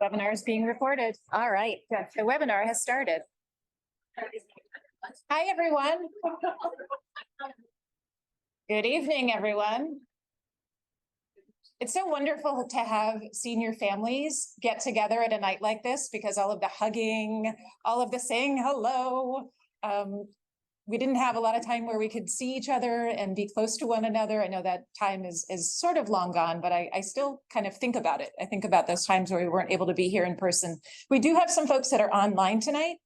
Webinar is being recorded. All right, good. The webinar has started. Hi, everyone. Good evening, everyone. It's so wonderful to have senior families get together at a night like this because all of the hugging, all of the saying hello. We didn't have a lot of time where we could see each other and be close to one another. I know that time is sort of long gone, but I still kind of think about it. I think about those times where we weren't able to be here in person. We do have some folks that are online tonight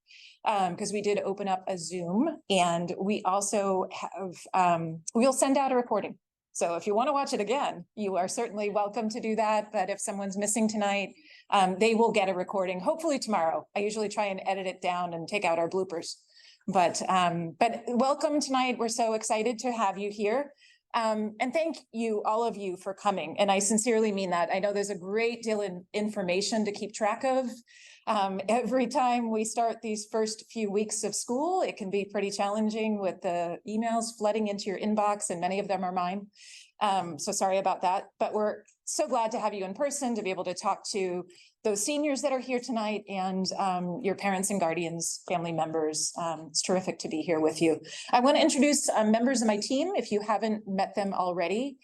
because we did open up a Zoom, and we also have, we'll send out a recording. So if you want to watch it again, you are certainly welcome to do that. But if someone's missing tonight, they will get a recording, hopefully tomorrow. I usually try and edit it down and take out our bloopers. But welcome tonight. We're so excited to have you here. And thank you, all of you, for coming. And I sincerely mean that. I know there's a great deal of information to keep track of. Every time we start these first few weeks of school, it can be pretty challenging with the emails flooding into your inbox, and many of them are mine. So sorry about that, but we're so glad to have you in person to be able to talk to those seniors that are here tonight and your parents and guardians, family members. It's terrific to be here with you. I want to introduce members of my team if you haven't met them already.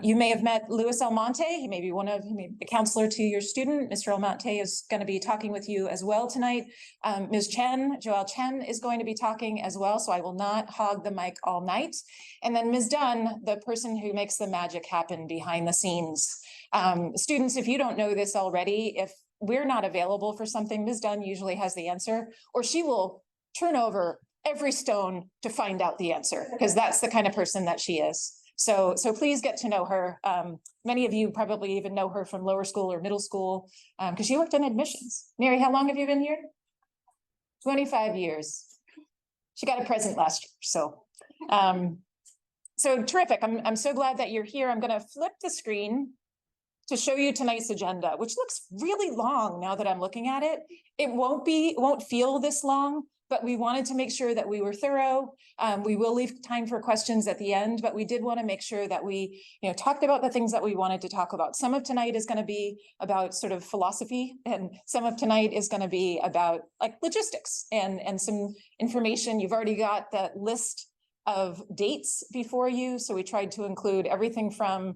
You may have met Luis Almonte. He may be the counselor to your student. Mr. Almonte is going to be talking with you as well tonight. Ms. Chen, Joelle Chen, is going to be talking as well, so I will not hog the mic all night. And then Ms. Dunn, the person who makes the magic happen behind the scenes. Students, if you don't know this already, if we're not available for something, Ms. Dunn usually has the answer, or she will turn over every stone to find out the answer, because that's the kind of person that she is. So please get to know her. Many of you probably even know her from lower school or middle school because she worked in admissions. Mary, how long have you been here? 25 years. She got a present last year. So terrific. I'm so glad that you're here. I'm going to flip the screen to show you tonight's agenda, which looks really long now that I'm looking at it. It won't feel this long, but we wanted to make sure that we were thorough. We will leave time for questions at the end, but we did want to make sure that we, talked about the things that we wanted to talk about. Some of tonight is going to be about sort of philosophy, and some of tonight is going to be about like logistics and some information. You've already got the list of dates before you, so we tried to include everything from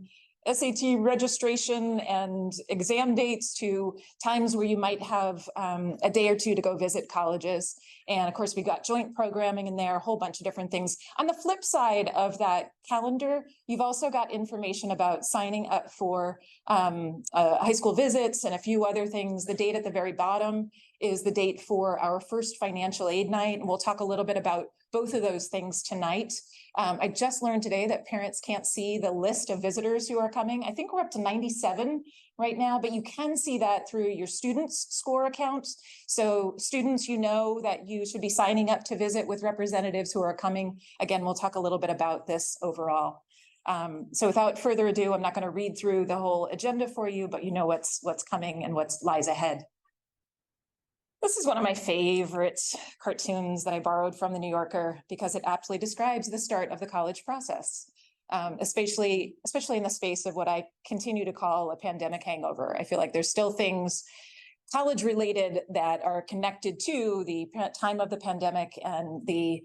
SAT registration and exam dates to times where you might have a day or two to go visit colleges. And of course, we got joint programming in there, a whole bunch of different things. On the flip side of that calendar, you've also got information about signing up for high school visits and a few other things. The date at the very bottom is the date for our first financial aid night. And we'll talk a little bit about both of those things tonight. I just learned today that parents can't see the list of visitors who are coming. I think we're up to 97 right now, but you can see that through your students' score accounts. So students, you know that you should be signing up to visit with representatives who are coming. Again, we'll talk a little bit about this overall. So without further ado, I'm not going to read through the whole agenda for you, but you know what's coming and what lies ahead. This is one of my favorite cartoons that I borrowed from the New Yorker because it aptly describes the start of the college process, especially in the space of what I continue to call a pandemic hangover. I feel like there's still things college related that are connected to the time of the pandemic and the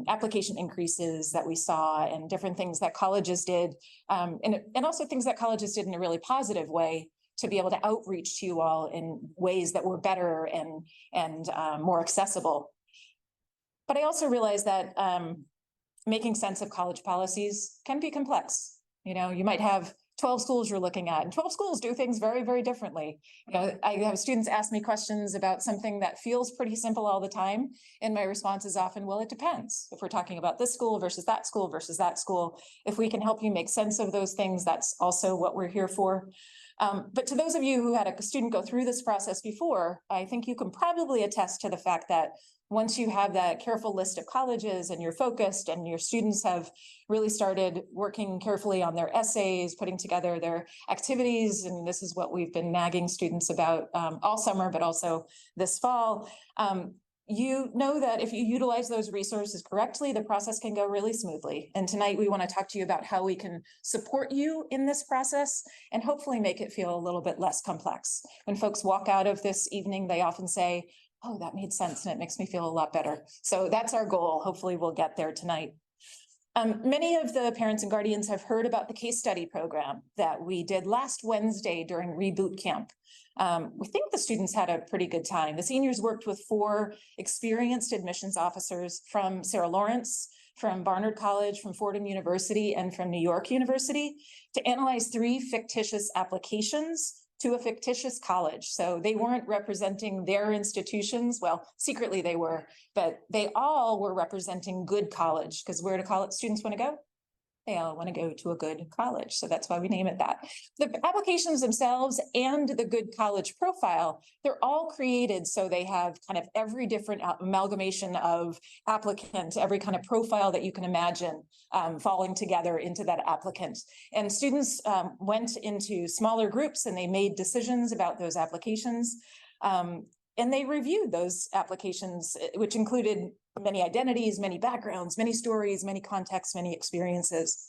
application increases that we saw and different things that colleges did, and also things that colleges did in a really positive way to be able to outreach to you all in ways that were better and more accessible. But I also realized that making sense of college policies can be complex. You might have 12 schools you're looking at, and 12 schools do things very, very differently. I have students ask me questions about something that feels pretty simple all the time, and my response is often, well, it depends. If we're talking about this school versus that school versus that school, if we can help you make sense of those things, that's also what we're here for. But to those of you who had a student go through this process before, I think you can probably attest to the fact that once you have that careful list of colleges and you're focused and your students have really started working carefully on their essays, putting together their activities, and this is what we've been nagging students about all summer, but also this fall, you know that if you utilize those resources correctly, the process can go really smoothly. And tonight we want to talk to you about how we can support you in this process and hopefully make it feel a little bit less complex. When folks walk out of this evening, they often say, oh, that made sense, and it makes me feel a lot better. So that's our goal. Hopefully we'll get there tonight. Many of the parents and guardians have heard about the case study program that we did last Wednesday during Reboot Camp. We think the students had a pretty good time. The seniors worked with 4 experienced admissions officers from Sarah Lawrence, from Barnard College, from Fordham University, and from New York University to analyze 3 fictitious applications to a fictitious college. So they weren't representing their institutions. Well, secretly they were, but they all were representing good college, because where do college students want to go? They all want to go to a good college. So that's why we name it that. The applications themselves and the good college profile, they're all created so they have kind of every different amalgamation of applicant, every kind of profile that you can imagine falling together into that applicant. And students went into smaller groups and they made decisions about those applications. And they reviewed those applications, which included many identities, many backgrounds, many stories, many contexts, many experiences.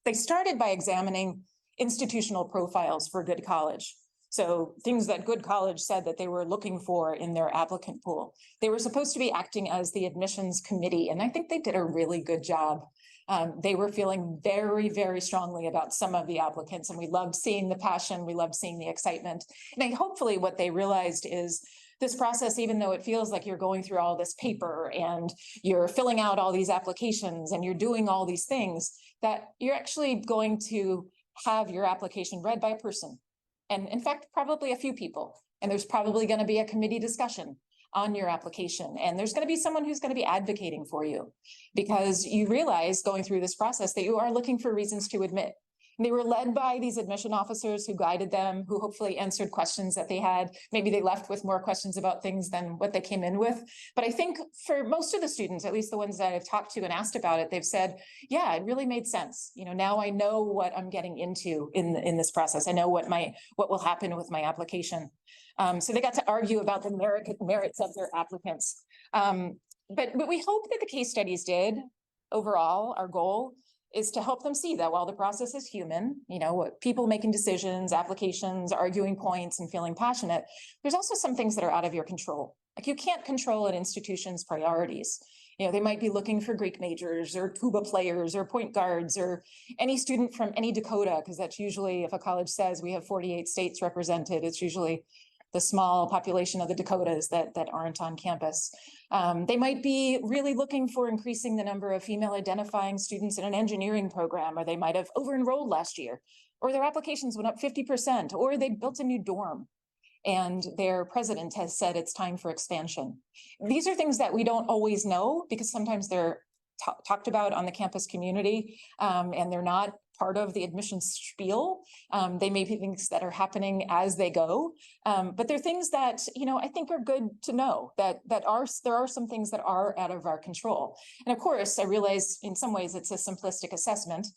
They started by examining institutional profiles for good college. So things that good college said that they were looking for in their applicant pool. They were supposed to be acting as the admissions committee, and I think they did a really good job. They were feeling very, very strongly about some of the applicants, and we loved seeing the passion, we loved seeing the excitement. And hopefully what they realized is this process, even though it feels like you're going through all this paper and you're filling out all these applications and you're doing all these things, that you're actually going to have your application read by a person. And in fact, probably a few people. And there's probably going to be a committee discussion on your application. And there's going to be someone who's going to be advocating for you, because you realize going through this process that you are looking for reasons to admit. And they were led by these admission officers who guided them, who hopefully answered questions that they had. Maybe they left with more questions about things than what they came in with. But I think for most of the students, at least the ones that I've talked to and asked about it, they've said, yeah, it really made sense. You know, now I know what I'm getting into in this process. I know what will happen with my application. So they got to argue about the merits of their applicants. But we hope that the case studies did overall, our goal is to help them see that while the process is human, you know, people making decisions, applications, arguing points, and feeling passionate, there's also some things that are out of your control. Like you can't control an institution's priorities. You know, they might be looking for Greek majors or tuba players or point guards or any student from any Dakota, because that's usually, if a college says we have 48 states represented, it's usually the small population of the Dakotas that aren't on campus. They might be really looking for increasing the number of female identifying students in an engineering program, or they might have over-enrolled last year, or their applications went up 50%, or they built a new dorm and their president has said it's time for expansion. These are things that we don't always know because sometimes they're talked about on the campus community and they're not part of the admissions spiel. They may be things that are happening as they go, but they're things that, you know, I think are good to know that there are some things that are out of our control. And of course, I realize in some ways it's a simplistic assessment.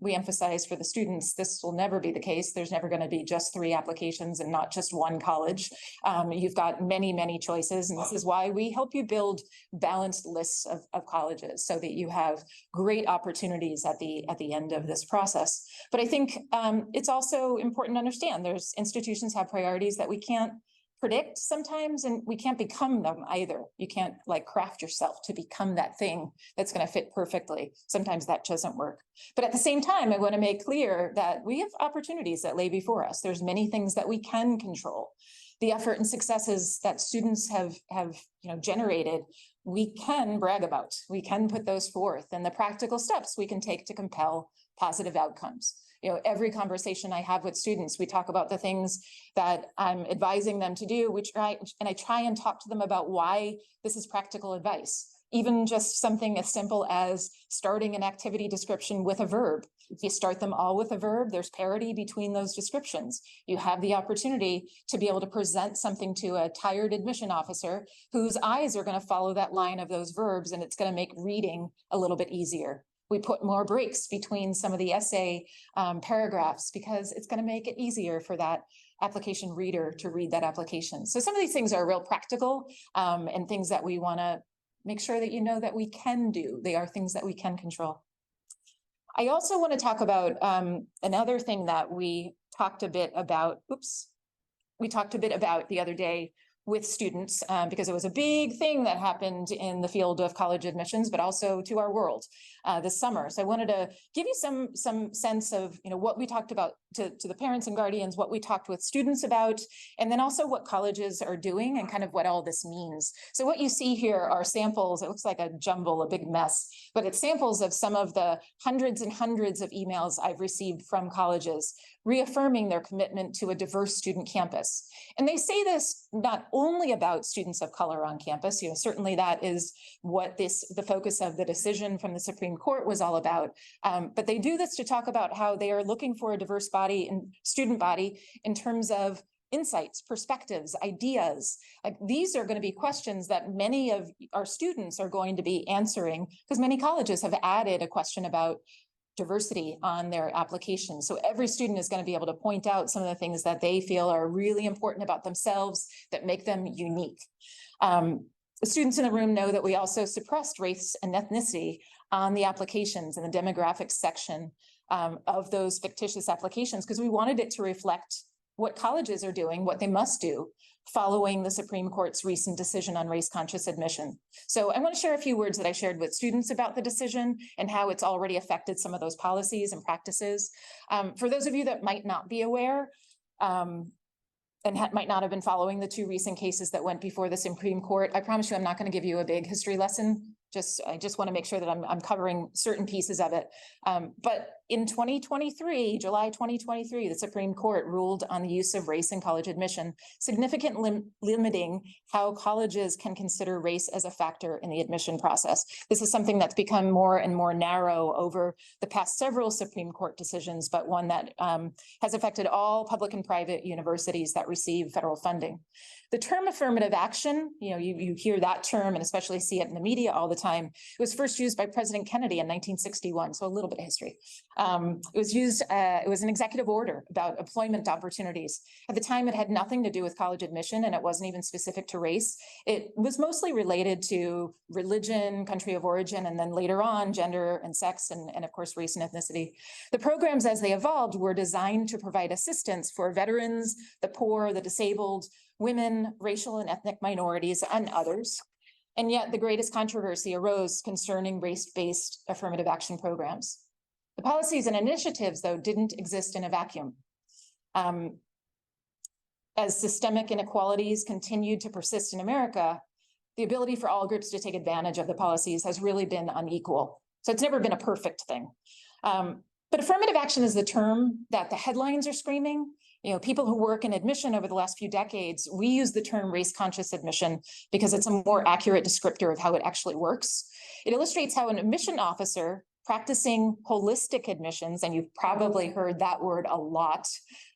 We emphasize for the students, this will never be the case. There's never going to be just 3 applications and not just one college. You've got many, many choices. And this is why we help you build balanced lists of colleges so that you have great opportunities at the end of this process. But I think it's also important to understand there's institutions have priorities that we can't predict sometimes, and we can't become them either. You can't like craft yourself to become that thing that's going to fit perfectly. Sometimes that doesn't work. But at the same time, I want to make clear that we have opportunities that lay before us. There's many things that we can control. The effort and successes that students have generated, we can brag about. We can put those forth, and the practical steps we can take to compel positive outcomes. You know, every conversation I have with students, we talk about the things that I'm advising them to do, and I try and talk to them about why this is practical advice. Even just something as simple as starting an activity description with a verb. If you start them all with a verb, there's parity between those descriptions. You have the opportunity to be able to present something to a tired admission officer whose eyes are going to follow that line of those verbs, and it's going to make reading a little bit easier. We put more breaks between some of the essay paragraphs because it's going to make it easier for that application reader to read that application. So some of these things are real practical and things that we want to make sure that you know that we can do. They are things that we can control. I also want to talk about another thing that we talked a bit about. We talked a bit about the other day with students because it was a big thing that happened in the field of college admissions, but also to our world this summer. So I wanted to give you some sense of what we talked about to the parents and guardians, what we talked with students about, and then also what colleges are doing and kind of what all this means. So what you see here are samples. It looks like a jumble, a big mess, but it's samples of some of the hundreds and hundreds of emails I've received from colleges reaffirming their commitment to a diverse student campus. And they say this not only about students of color on campus, certainly that is what the focus of the decision from the Supreme Court was all about. But they do this to talk about how they are looking for a diverse body and student body in terms of insights, perspectives, ideas. Like these are going to be questions that many of our students are going to be answering because many colleges have added a question about diversity on their application. So every student is going to be able to point out some of the things that they feel are really important about themselves that make them unique. The students in the room know that we also suppressed race and ethnicity on the applications in the demographics section of those fictitious applications because we wanted it to reflect what colleges are doing, what they must do following the Supreme Court's recent decision on race-conscious admission. So I want to share a few words that I shared with students about the decision and how it's already affected some of those policies and practices. For those of you that might not be aware, and might not have been following the two recent cases that went before the Supreme Court, I promise you I'm not going to give you a big history lesson. I just want to make sure that I'm covering certain pieces of it. But in 2023, July 2023, the Supreme Court ruled on the use of race in college admission, significantly limiting how colleges can consider race as a factor in the admission process. This is something that's become more and more narrow over the past several Supreme Court decisions, but one that has affected all public and private universities that receive federal funding. The term affirmative action, you hear that term and especially see it in the media all the time. It was first used by President Kennedy in 1961, so a little bit of history. It was an executive order about employment opportunities. At the time, it had nothing to do with college admission, and it wasn't even specific to race. It was mostly related to religion, country of origin, and then later on, gender and sex, and of course, race and ethnicity. The programs, as they evolved, were designed to provide assistance for veterans, the poor, the disabled, women, racial and ethnic minorities, and others. And yet the greatest controversy arose concerning race-based affirmative action programs. The policies and initiatives, though, didn't exist in a vacuum. As systemic inequalities continued to persist in America, the ability for all groups to take advantage of the policies has really been unequal. So it's never been a perfect thing. But affirmative action is the term that the headlines are screaming. People who work in admission over the last few decades, we use the term race-conscious admission because it's a more accurate descriptor of how it actually works. It illustrates how an admission officer practicing holistic admissions, and you've probably heard that word a lot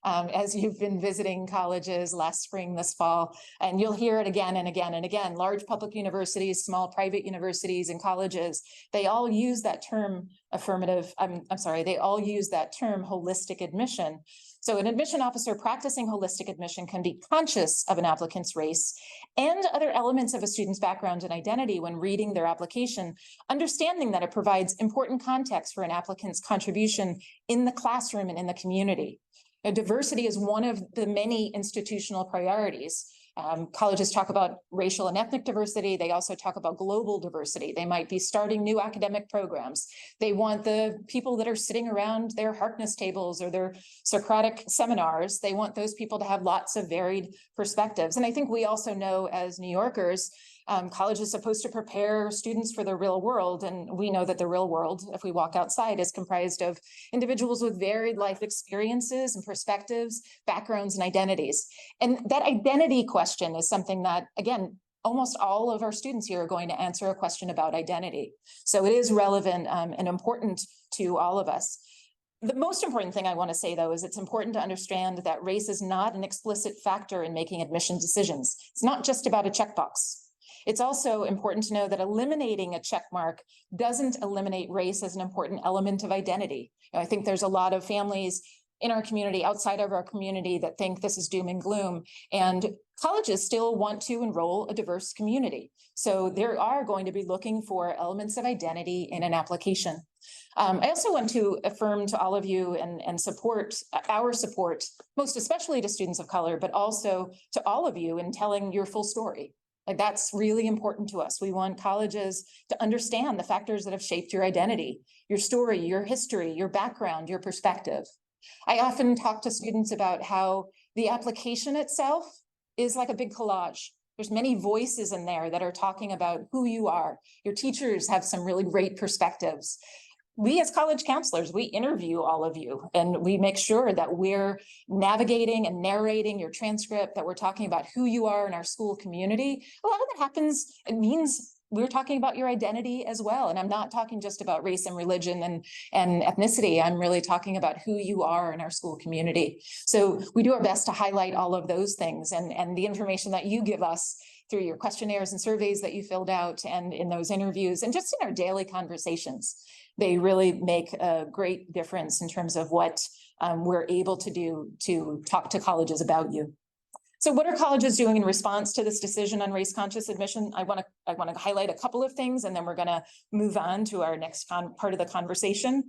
as you've been visiting colleges last spring, this fall, and you'll hear it again and again and again. Large public universities, small private universities and colleges, they all use that term they all use that term holistic admission. So an admission officer practicing holistic admission can be conscious of an applicant's race and other elements of a student's background and identity when reading their application, understanding that it provides important context for an applicant's contribution in the classroom and in the community. Diversity is one of the many institutional priorities. Colleges talk about racial and ethnic diversity. They also talk about global diversity. They might be starting new academic programs. They want the people that are sitting around their Harkness tables or their Socratic seminars, they want those people to have lots of varied perspectives. And I think we also know as New Yorkers, college is supposed to prepare students for the real world. And we know that the real world, if we walk outside, is comprised of individuals with varied life experiences and perspectives, backgrounds and identities. And that identity question is something that, again, almost all of our students here are going to answer a question about identity. So it is relevant and important to all of us. The most important thing I want to say, though, is it's important to understand that race is not an explicit factor in making admission decisions. It's not just about a checkbox. It's also important to know that eliminating a check mark doesn't eliminate race as an important element of identity. I think there's a lot of families in our community, outside of our community, that think this is doom and gloom. And colleges still want to enroll a diverse community. So they are going to be looking for elements of identity in an application. I also want to affirm to all of you and support our support, most especially to students of color, but also to all of you in telling your full story. Like, that's really important to us. We want colleges to understand the factors that have shaped your identity, your story, your history, your background, your perspective. I often talk to students about how the application itself is like a big collage. There's many voices in there that are talking about who you are. Your teachers have some really great perspectives. We as college counselors, we interview all of you and we make sure that we're navigating and narrating your transcript, that we're talking about who you are in our school community. A lot of that happens, it means we're talking about your identity as well. And I'm not talking just about race and religion and ethnicity. I'm really talking about who you are in our school community. So we do our best to highlight all of those things and the information that you give us through your questionnaires and surveys that you filled out and in those interviews and just in our daily conversations. They really make a great difference in terms of what we're able to do to talk to colleges about you. So what are colleges doing in response to this decision on race-conscious admission? I want to highlight a couple of things, and then we're going to move on to our next part of the conversation.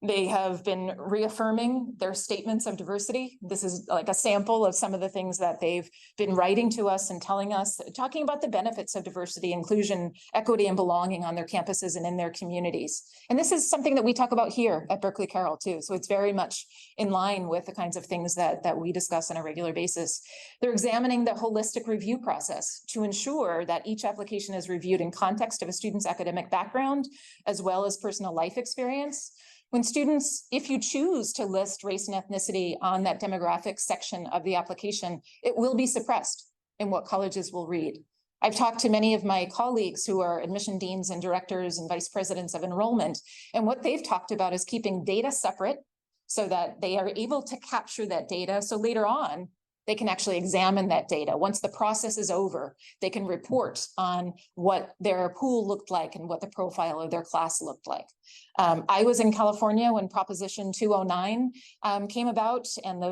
They have been reaffirming their statements of diversity. This is like a sample of some of the things that they've been writing to us and telling us, talking about the benefits of diversity, inclusion, equity, and belonging on their campuses and in their communities. And this is something that we talk about here at Berkeley Carroll too. So it's very much in line with the kinds of things that we discuss on a regular basis. They're examining the holistic review process to ensure that each application is reviewed in context of a student's academic background, as well as personal life experience. When students, if you choose to list race and ethnicity on that demographic section of the application, it will be suppressed in what colleges will read. I've talked to many of my colleagues who are admission deans and directors and vice presidents of enrollment, and what they've talked about is keeping data separate so that they are able to capture that data. So later on, they can actually examine that data. Once the process is over, they can report on what their pool looked like and what the profile of their class looked like. I was in California when Proposition 209 came about, and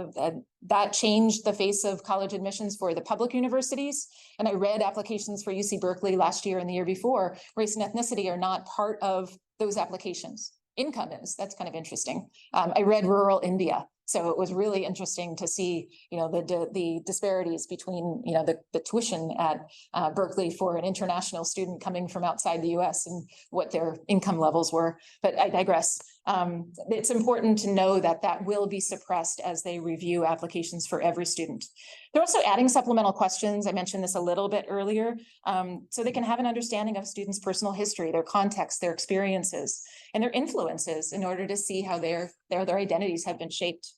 that changed the face of college admissions for the public universities. And I read applications for UC Berkeley last year and the year before. Race and ethnicity are not part of those applications. Income is. That's kind of interesting. I read rural India. So it was really interesting to see, the disparities between, the tuition at Berkeley for an international student coming from outside the US and what their income levels were. But I digress. It's important to know that that will be suppressed as they review applications for every student. They're also adding supplemental questions. I mentioned this a little bit earlier, so they can have an understanding of students' personal history, their context, their experiences, and their influences in order to see how their identities have been shaped.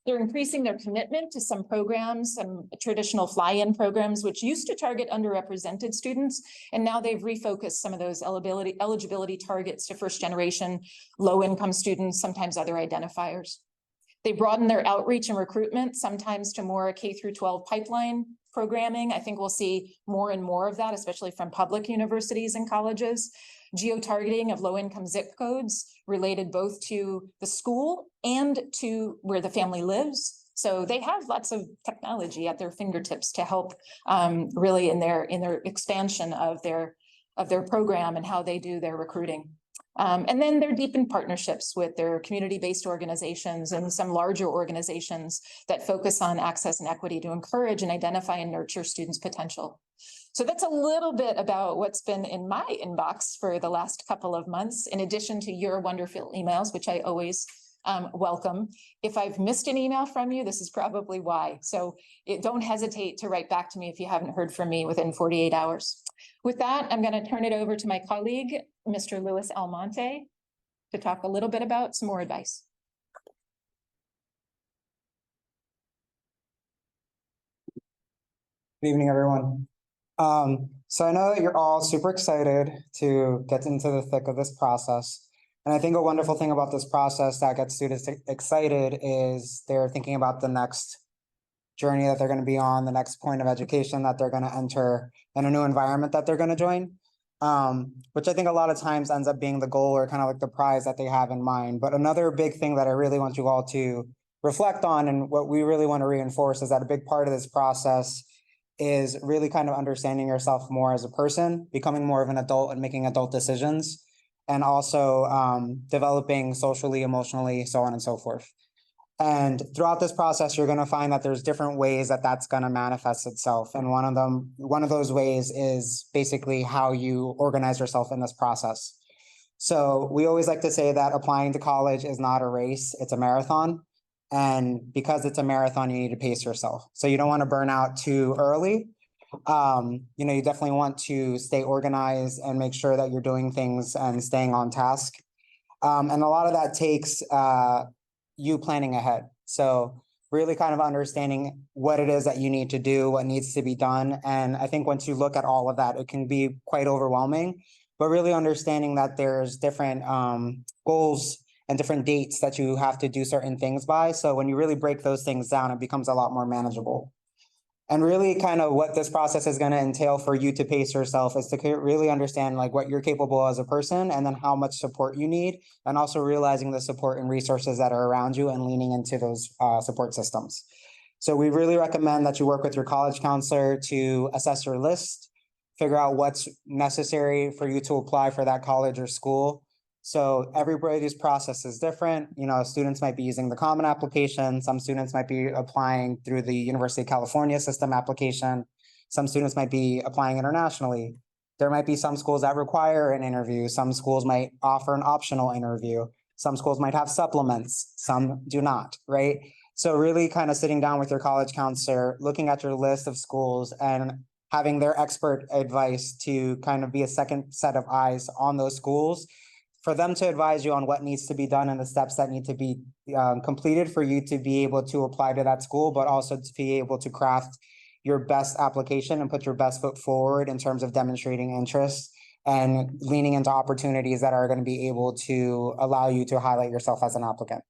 They're increasing their commitment to some programs, some traditional fly-in programs, which used to target underrepresented students. And now they've refocused some of those eligibility targets to first-generation, low-income students, sometimes other identifiers. They broaden their outreach and recruitment, sometimes to more K-12 pipeline programming. I think we'll see more and more of that, especially from public universities and colleges. Geo-targeting of low-income zip codes related both to the school and to where the family lives. So they have lots of technology at their fingertips to help really in their expansion of their program and how they do their recruiting. And then they're deep in partnerships with their community-based organizations and some larger organizations that focus on access and equity to encourage and identify and nurture students' potential. So that's a little bit about what's been in my inbox for the last couple of months, in addition to your wonderful emails, which I always welcome. If I've missed an email from you, this is probably why. So don't hesitate to write back to me if you haven't heard from me within 48 hours. With that, I'm going to turn it over to my colleague, Mr. Luis Almonte, to talk a little bit about some more advice. Good evening, everyone. So I know that you're all super excited to get into the thick of this process. And I think a wonderful thing about this process that gets students excited is they're thinking about the next journey that they're going to be on, the next point of education that they're going to enter, and a new environment that they're going to join. Which I think a lot of times ends up being the goal or kind of like the prize that they have in mind. But another big thing that I really want you all to reflect on, and what we really want to reinforce, is that a big part of this process is really kind of understanding yourself more as a person, becoming more of an adult and making adult decisions, and also developing socially, emotionally, so on and so forth. And throughout this process, you're going to find that there's different ways that that's going to manifest itself. And one of those ways is basically how you organize yourself in this process. So we always like to say that applying to college is not a race, it's a marathon. And because it's a marathon, you need to pace yourself. So you don't want to burn out too early. You definitely want to stay organized and make sure that you're doing things and staying on task. And a lot of that takes you planning ahead. So really kind of understanding what it is that you need to do, what needs to be done. And I think once you look at all of that, it can be quite overwhelming, but really understanding that there's different goals and different dates that you have to do certain things by. So when you really break those things down, it becomes a lot more manageable. And really kind of what this process is going to entail for you to pace yourself is to really understand like what you're capable as a person, and then how much support you need, and also realizing the support and resources that are around you and leaning into those support systems. So we really recommend that you work with your college counselor to assess your list, figure out what's necessary for you to apply for that college or school. So everybody's process is different. Students might be using the Common Application. Some students might be applying through the University of California system application. Some students might be applying internationally. There might be some schools that require an interview. Some schools might offer an optional interview. Some schools might have supplements. Some do not, right? So really kind of sitting down with your college counselor, looking at your list of schools and having their expert advice to kind of be a second set of eyes on those schools, for them to advise you on what needs to be done and the steps that need to be completed for you to be able to apply to that school, but also to be able to craft your best application and put your best foot forward in terms of demonstrating interest and leaning into opportunities that are going to be able to allow you to highlight yourself as an applicant.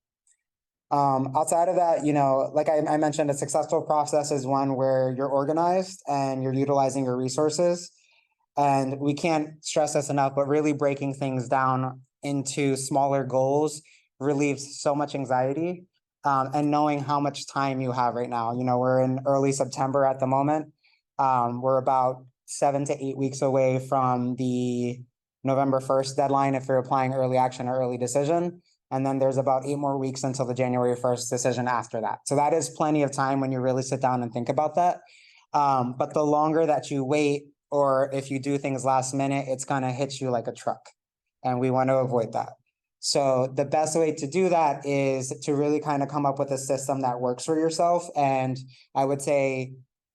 Outside of that, like I mentioned, a successful process is one where you're organized and you're utilizing your resources. And we can't stress this enough, but really breaking things down into smaller goals relieves so much anxiety. And knowing how much time you have right now, we're in early September at the moment. We're about 7 to 8 weeks away from the November 1st deadline if you're applying early action or early decision. And then there's about 8 more weeks until the January 1st decision after that. So that is plenty of time when you really sit down and think about that. But the longer that you wait, or if you do things last minute, it's going to hit you like a truck. And we want to avoid that. So the best way to do that is to really kind of come up with a system that works for yourself. And I would say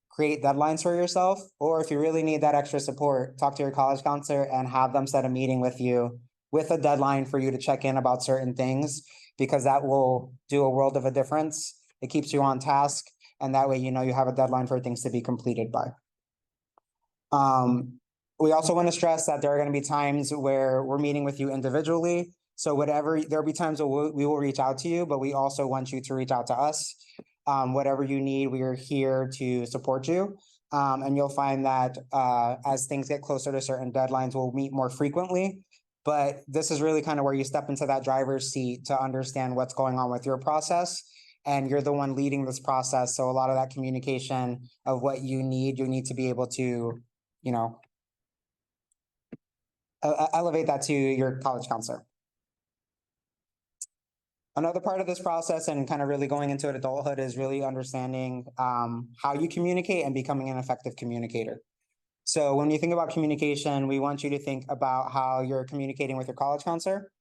create deadlines for yourself. Or if you really need that extra support, talk to your college counselor and have them set a meeting with you with a deadline for you to check in about certain things, because that will do a world of a difference. It keeps you on task. And that way, you have a deadline for things to be completed by. We also want to stress that there are going to be times where we're meeting with you individually. So there'll be times where we will reach out to you, but we also want you to reach out to us. Whatever you need, we are here to support you. And you'll find that as things get closer to certain deadlines, we'll meet more frequently. But this is really kind of where you step into that driver's seat to understand what's going on with your process. And you're the one leading this process. So a lot of that communication of what you need to be able to elevate that to your college counselor. Another part of this process and kind of really going into adulthood is really understanding how you communicate and becoming an effective communicator. So when you think about communication, we want you to think about how you're communicating with your college counselor,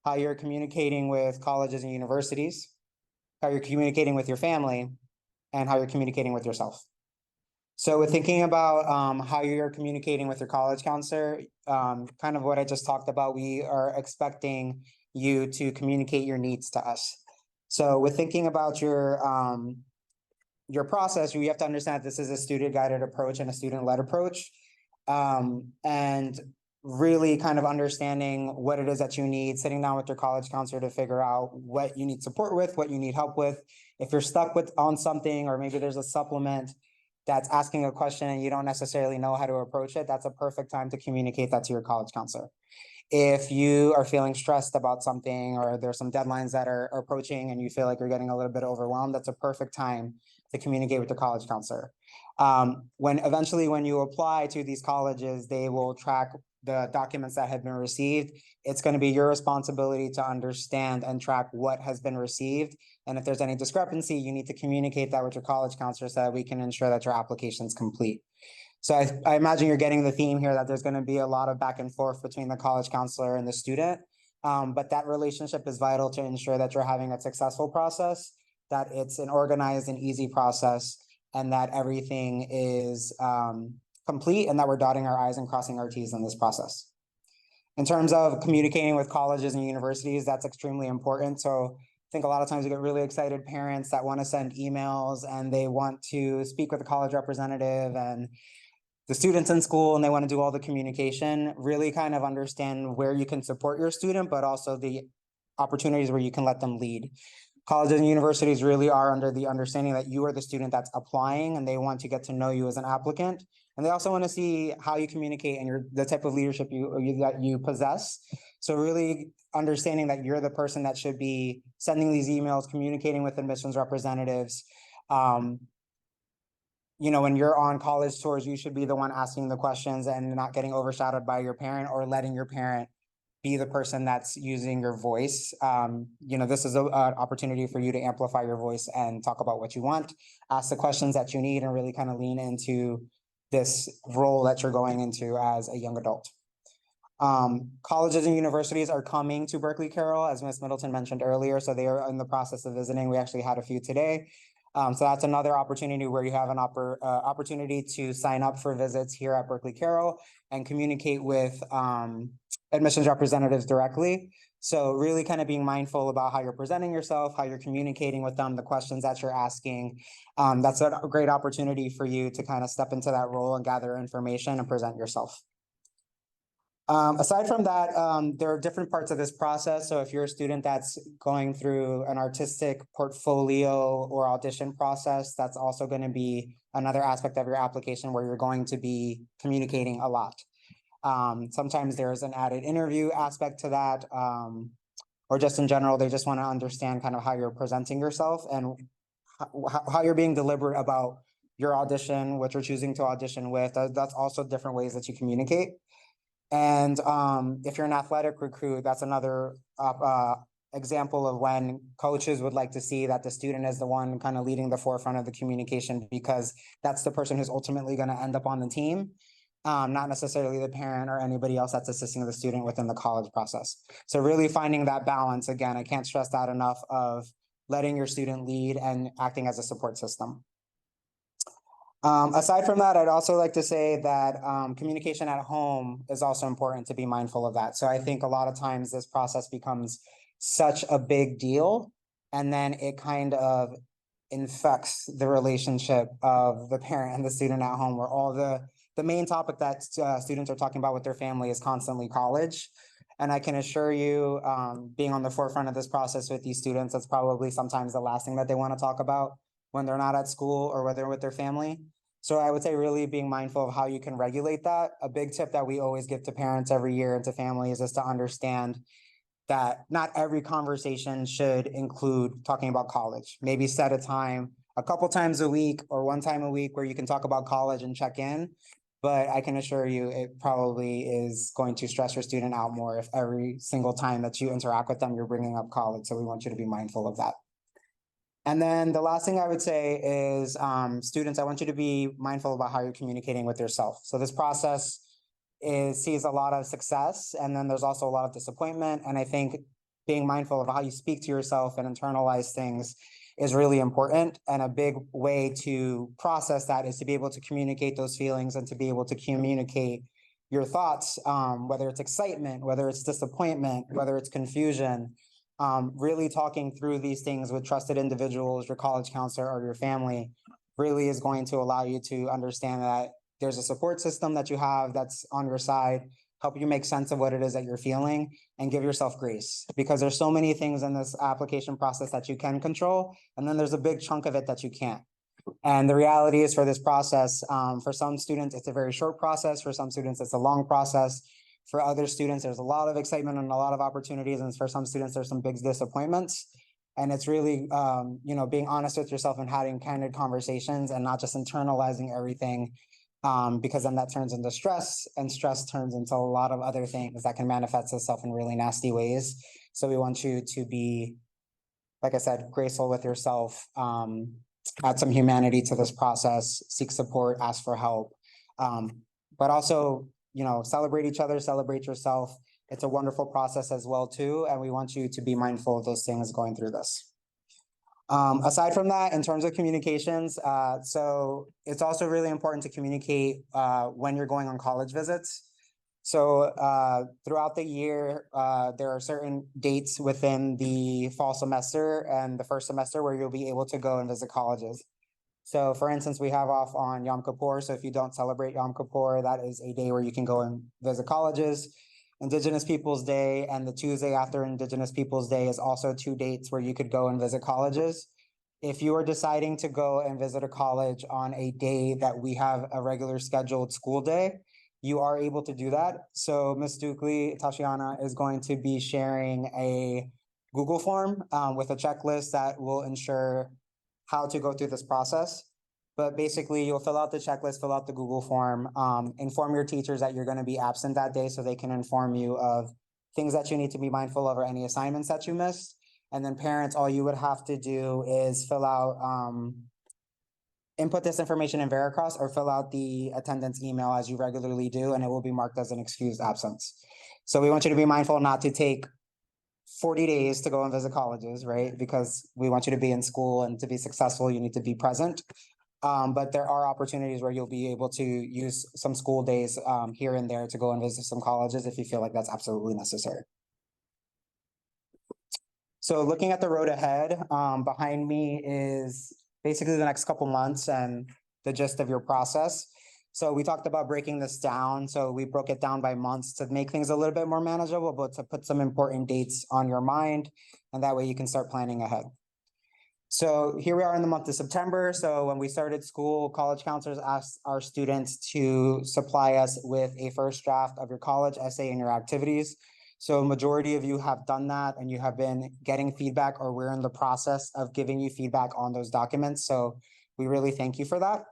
how you're communicating with colleges and universities, how you're communicating with your family, and how you're communicating with yourself. So with thinking about how you're communicating with your college counselor, kind of what I just talked about, we are expecting you to communicate your needs to us. So with thinking about your process, you have to understand that this is a student-guided approach and a student-led approach. And really kind of understanding what it is that you need, sitting down with your college counselor to figure out what you need support with, what you need help with. If you're stuck on something, or maybe there's a supplement that's asking a question and you don't necessarily know how to approach it, that's a perfect time to communicate that to your college counselor. If you are feeling stressed about something, or there's some deadlines that are approaching and you feel like you're getting a little bit overwhelmed, that's a perfect time to communicate with the college counselor. When you apply to these colleges, they will track the documents that have been received. It's going to be your responsibility to understand and track what has been received. And if there's any discrepancy, you need to communicate that with your college counselor so that we can ensure that your application is complete. So I imagine you're getting the theme here that there's going to be a lot of back and forth between the college counselor and the student. But that relationship is vital to ensure that you're having a successful process, that it's an organized and easy process, and that everything is complete, and that we're dotting our I's and crossing our T's in this process. In terms of communicating with colleges and universities, that's extremely important. So I think a lot of times we get really excited parents that want to send emails and they want to speak with the college representative and the students in school, and they want to do all the communication. Really kind of understand where you can support your student, but also the opportunities where you can let them lead. Colleges and universities really are under the understanding that you are the student that's applying, and they want to get to know you as an applicant. And they also want to see how you communicate and the type of leadership that you possess. So really understanding that you're the person that should be sending these emails, communicating with admissions representatives. When you're on college tours, you should be the one asking the questions and not getting overshadowed by your parent, or letting your parent be the person that's using your voice. This is an opportunity for you to amplify your voice and talk about what you want, ask the questions that you need, and really kind of lean into this role that you're going into as a young adult. Colleges and universities are coming to Berkeley Carroll, as Ms. Middleton mentioned earlier, so they are in the process of visiting. We actually had a few today. So that's another opportunity where you have an opportunity to sign up for visits here at Berkeley Carroll and communicate with admissions representatives directly. So really kind of being mindful about how you're presenting yourself, how you're communicating with them, the questions that you're asking. That's a great opportunity for you to kind of step into that role and gather information and present yourself. Aside from that, there are different parts of this process. So if you're a student that's going through an artistic portfolio or audition process, that's also going to be another aspect of your application where you're going to be communicating a lot. Sometimes there's an added interview aspect to that, or just in general, they just want to understand kind of how you're presenting yourself and how you're being deliberate about your audition, what you're choosing to audition with. That's also different ways that you communicate. And if you're an athletic recruit, that's another example of when coaches would like to see that the student is the one kind of leading the forefront of the communication, because that's the person who's ultimately going to end up on the team, not necessarily the parent or anybody else that's assisting the student within the college process. So really finding that balance, again, I can't stress that enough, of letting your student lead and acting as a support system. Aside from that, I'd also like to say that communication at home is also important to be mindful of that. So I think a lot of times this process becomes such a big deal, and then it kind of infects the relationship of the parent and the student at home, where all the main topic that students are talking about with their family is constantly college. And I can assure you, being on the forefront of this process with these students, that's probably sometimes the last thing that they want to talk about when they're not at school or whether with their family. So I would say really being mindful of how you can regulate that. A big tip that we always give to parents every year and to families is to understand that not every conversation should include talking about college. Maybe set a time a couple times a week or one time a week where you can talk about college and check in. But I can assure you it probably is going to stress your student out more if every single time that you interact with them, you're bringing up college. So we want you to be mindful of that. And then the last thing I would say is, students, I want you to be mindful about how you're communicating with yourself. So this process sees a lot of success, and then there's also a lot of disappointment. And I think being mindful of how you speak to yourself and internalize things is really important. And a big way to process that is to be able to communicate those feelings and to be able to communicate your thoughts, whether it's excitement, whether it's disappointment, whether it's confusion. Really talking through these things with trusted individuals, your college counselor or your family, really is going to allow you to understand that there's a support system that you have that's on your side, help you make sense of what it is that you're feeling, and give yourself grace. Because there's so many things in this application process that you can control, and then there's a big chunk of it that you can't. And the reality is for this process, for some students, it's a very short process. For some students, it's a long process. For other students, there's a lot of excitement and a lot of opportunities. And for some students, there's some big disappointments. And it's really, being honest with yourself and having candid conversations and not just internalizing everything, because then that turns into stress, and stress turns into a lot of other things that can manifest itself in really nasty ways. So we want you to be, like I said, graceful with yourself, add some humanity to this process, seek support, ask for help. But also, celebrate each other, celebrate yourself. It's a wonderful process as well too, and we want you to be mindful of those things going through this. Aside from that, in terms of communications, so it's also really important to communicate when you're going on college visits. So throughout the year, there are certain dates within the fall semester and the first semester where you'll be able to go and visit colleges. So for instance, we have off on Yom Kippur. So if you don't celebrate Yom Kippur, that is a day where you can go and visit colleges. Indigenous Peoples Day and the Tuesday after Indigenous Peoples Day is also 2 dates where you could go and visit colleges. If you are deciding to go and visit a college on a day that we have a regular scheduled school day, you are able to do that. So Ms. Dukley, Tashiana, is going to be sharing a Google form with a checklist that will ensure how to go through this process. But basically, you'll fill out the checklist, fill out the Google form, inform your teachers that you're going to be absent that day so they can inform you of things that you need to be mindful of or any assignments that you missed. And then parents, all you would have to do is fill out, input this information in Veracross or fill out the attendance email as you regularly do, and it will be marked as an excused absence. So we want you to be mindful not to take 40 days to go and visit colleges, right? Because we want you to be in school, and to be successful, you need to be present. But there are opportunities where you'll be able to use some school days here and there to go and visit some colleges if you feel like that's absolutely necessary. So looking at the road ahead, behind me is basically the next couple months and the gist of your process. So we talked about breaking this down. So we broke it down by months to make things a little bit more manageable, but to put some important dates on your mind, and that way you can start planning ahead. So here we are in the month of September. So when we started school, college counselors asked our students to supply us with a first draft of your college essay and your activities. So majority of you have done that, and you have been getting feedback, or we're in the process of giving you feedback on those documents. So we really thank you for that.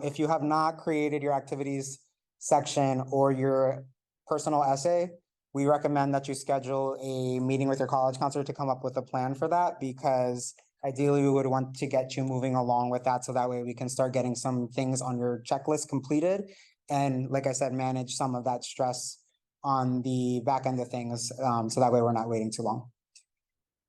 If you have not created your activities section or your personal essay, we recommend that you schedule a meeting with your college counselor to come up with a plan for that, because ideally we would want to get you moving along with that, so that way we can start getting some things on your checklist completed. And like I said, manage some of that stress on the back end of things, so that way we're not waiting too long.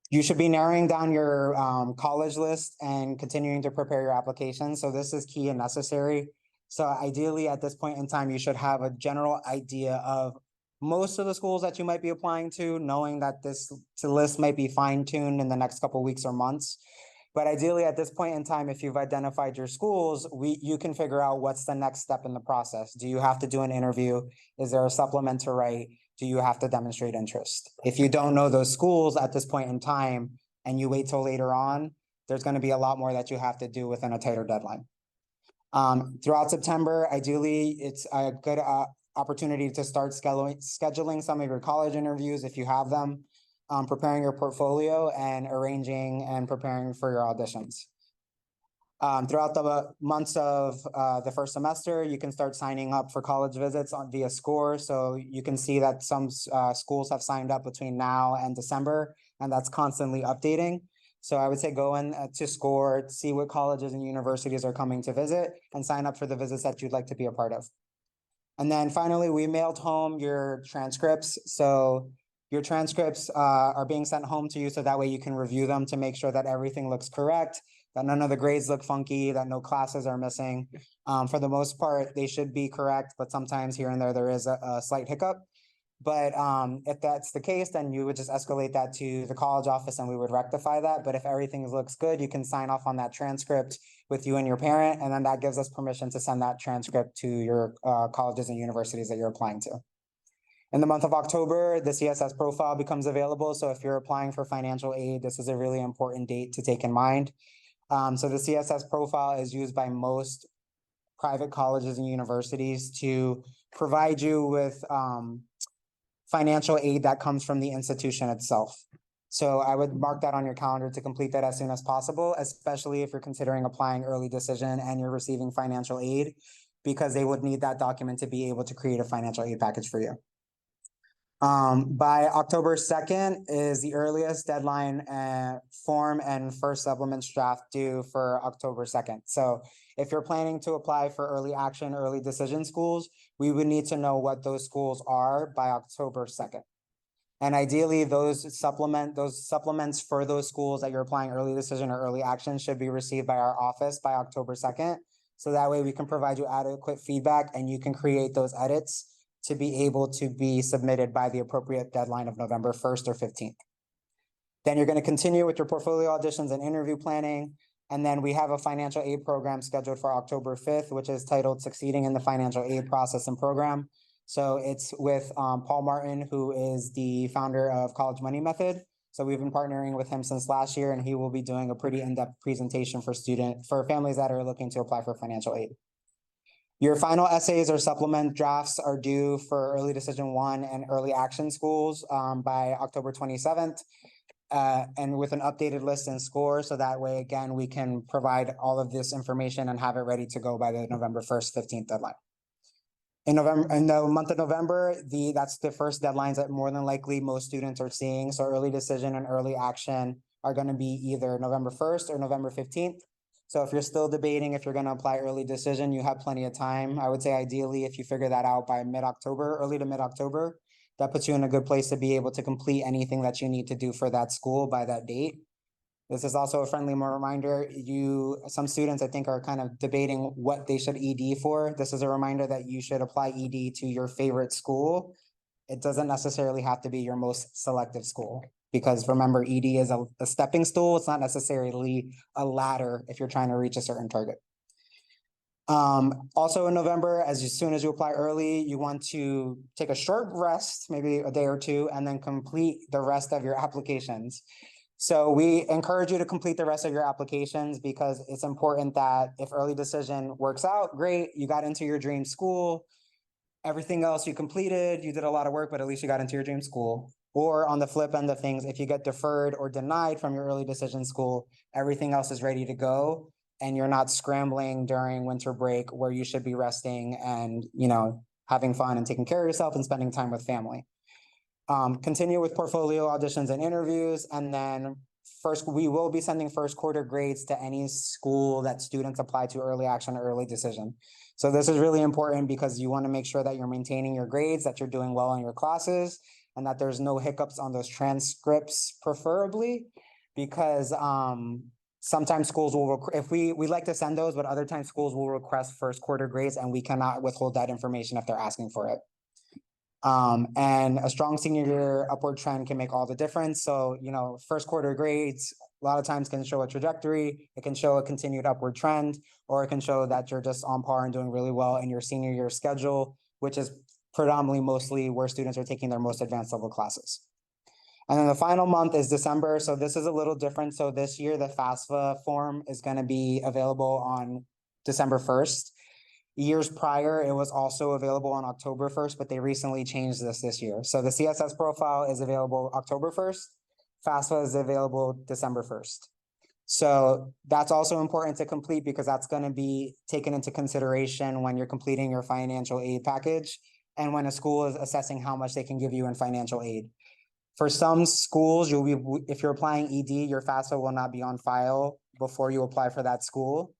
You should be narrowing down your college list and continuing to prepare your application. So this is key and necessary. So ideally at this point in time, you should have a general idea of most of the schools that you might be applying to, knowing that this list might be fine-tuned in the next couple of weeks or months. But ideally at this point in time, if you've identified your schools, you can figure out what's the next step in the process. Do you have to do an interview? Is there a supplement to write? Do you have to demonstrate interest? If you don't know those schools at this point in time and you wait till later on, there's going to be a lot more that you have to do within a tighter deadline. Throughout September, ideally, it's a good opportunity to start scheduling some of your college interviews if you have them, preparing your portfolio, and arranging and preparing for your auditions. Throughout the months of the first semester, you can start signing up for college visits via SCORE. So you can see that some schools have signed up between now and December, and that's constantly updating. So I would say go in to SCORE, see what colleges and universities are coming to visit, and sign up for the visits that you'd like to be a part of. And then finally, we mailed home your transcripts. So your transcripts are being sent home to you, so that way you can review them to make sure that everything looks correct, that none of the grades look funky, that no classes are missing. For the most part, they should be correct, but sometimes here and there is a slight hiccup. But if that's the case, then you would just escalate that to the college office and we would rectify that. But if everything looks good, you can sign off on that transcript with you and your parent, and then that gives us permission to send that transcript to your colleges and universities that you're applying to. In the month of October, the CSS profile becomes available. So if you're applying for financial aid, this is a really important date to take in mind. So the CSS profile is used by most private colleges and universities to provide you with financial aid that comes from the institution itself. So I would mark that on your calendar to complete that as soon as possible, especially if you're considering applying early decision and you're receiving financial aid, because they would need that document to be able to create a financial aid package for you. By October 2nd is the earliest deadline form and first supplements draft due for October 2nd. So if you're planning to apply for early action, early decision schools, we would need to know what those schools are by October 2nd. And ideally, those supplements for those schools that you're applying early decision or early action should be received by our office by October 2nd. So that way we can provide you adequate feedback and you can create those edits to be able to be submitted by the appropriate deadline of November 1st or 15th. Then you're going to continue with your portfolio auditions and interview planning. And then we have a financial aid program scheduled for October 5th, which is titled Succeeding in the Financial Aid Process and Program. So it's with Paul Martin, who is the founder of College Money Method. So we've been partnering with him since last year, and he will be doing a pretty in-depth presentation for families that are looking to apply for financial aid. Your final essays or supplement drafts are due for early decision 1 and early action schools by October 27th. And with an updated list and score. So that way, again, we can provide all of this information and have it ready to go by the November 1st, 15th deadline. In the month of November, that's the first deadlines that more than likely most students are seeing. So early decision and early action are going to be either November 1st or November 15th. So if you're still debating if you're going to apply early decision, you have plenty of time. I would say ideally, if you figure that out by mid-October, early to mid-October, that puts you in a good place to be able to complete anything that you need to do for that school by that date. This is also a friendly reminder. Some students, I think, are kind of debating what they should ED for. This is a reminder that you should apply ED to your favorite school. It doesn't necessarily have to be your most selective school, because remember, ED is a stepping stool. It's not necessarily a ladder if you're trying to reach a certain target. Also in November, as soon as you apply early, you want to take a short rest, maybe a day or two, and then complete the rest of your applications. So we encourage you to complete the rest of your applications because it's important that if early decision works out, great, you got into your dream school. Everything else you completed, you did a lot of work, but at least you got into your dream school. Or on the flip end of things, if you get deferred or denied from your early decision school, everything else is ready to go. And you're not scrambling during winter break where you should be resting and, having fun and taking care of yourself and spending time with family. Continue with portfolio auditions and interviews. And then we will be sending first quarter grades to any school that students apply to early action or early decision. So this is really important because you want to make sure that you're maintaining your grades, that you're doing well in your classes, and that there's no hiccups on those transcripts, preferably, because sometimes schools will, we like to send those, but other times schools will request first quarter grades and we cannot withhold that information if they're asking for it. And a strong senior year upward trend can make all the difference. So, first quarter grades, a lot of times can show a trajectory. It can show a continued upward trend, or it can show that you're just on par and doing really well in your senior year schedule, which is predominantly mostly where students are taking their most advanced level classes. And then the final month is December. So this is a little different. So this year, the FAFSA form is going to be available on December 1st. Years prior, it was also available on October 1st, but they recently changed this year. So the CSS profile is available October 1st. FAFSA is available December 1st. So that's also important to complete because that's going to be taken into consideration when you're completing your financial aid package and when a school is assessing how much they can give you in financial aid. For some schools, if you're applying ED, your FAFSA will not be on file before you apply for that school.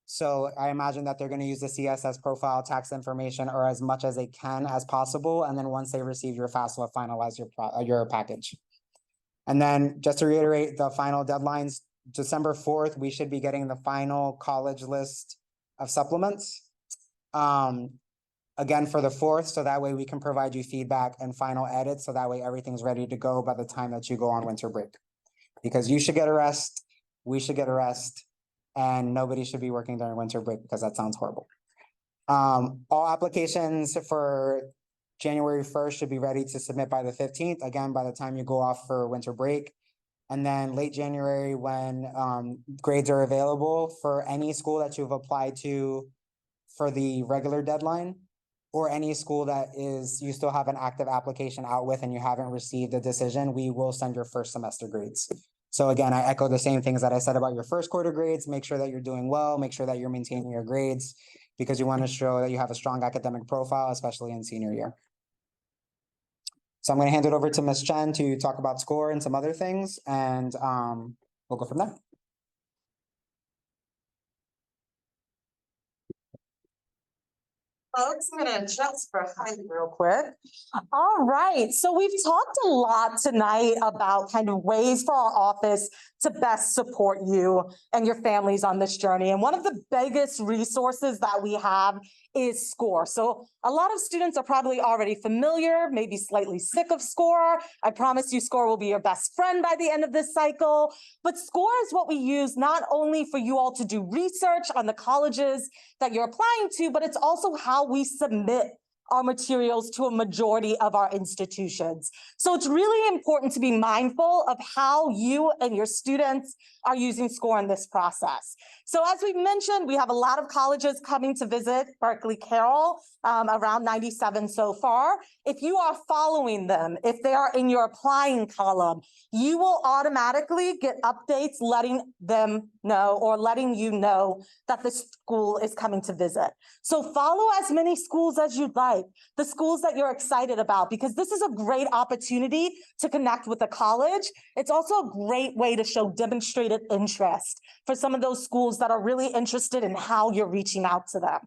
So I imagine that they're going to use the CSS profile, tax information, or as much as they can as possible. And then once they receive your FAFSA, finalize your package. And then just to reiterate the final deadlines, December 4th, we should be getting the final college list of supplements. Again, for the 4th, so that way we can provide you feedback and final edits. So that way everything's ready to go by the time that you go on winter break. Because you should get a rest, we should get a rest, and nobody should be working during winter break because that sounds horrible. All applications for January 1st should be ready to submit by the 15th, again, by the time you go off for winter break. And then late January, when grades are available for any school that you've applied to for the regular deadline, or any school that you still have an active application out with and you haven't received a decision, we will send your first semester grades. So again, I echo the same things that I said about your first quarter grades. Make sure that you're doing well, make sure that you're maintaining your grades, because you want to show that you have a strong academic profile, especially in senior year. So I'm going to hand it over to Ms. Chen to talk about score and some other things, and we'll go from there. Folks, I'm gonna adjust for height real quick. All right, so we've talked a lot tonight about kind of ways for our office to best support you and your families on this journey. And one of the biggest resources that we have is SCORE. So a lot of students are probably already familiar, maybe slightly sick of SCORE. I promise you SCORE will be your best friend by the end of this cycle. But SCORE is what we use not only for you all to do research on the colleges that you're applying to, but it's also how we submit our materials to a majority of our institutions. So it's really important to be mindful of how you and your students are using SCORE in this process. So as we mentioned, we have a lot of colleges coming to visit Berkeley Carroll, around 97 so far. If you are following them, if they are in your applying column, you will automatically get updates letting them know or letting you know that the school is coming to visit. So follow as many schools as you'd like, the schools that you're excited about, because this is a great opportunity to connect with a college. It's also a great way to show demonstrated interest for some of those schools that are really interested in how you're reaching out to them.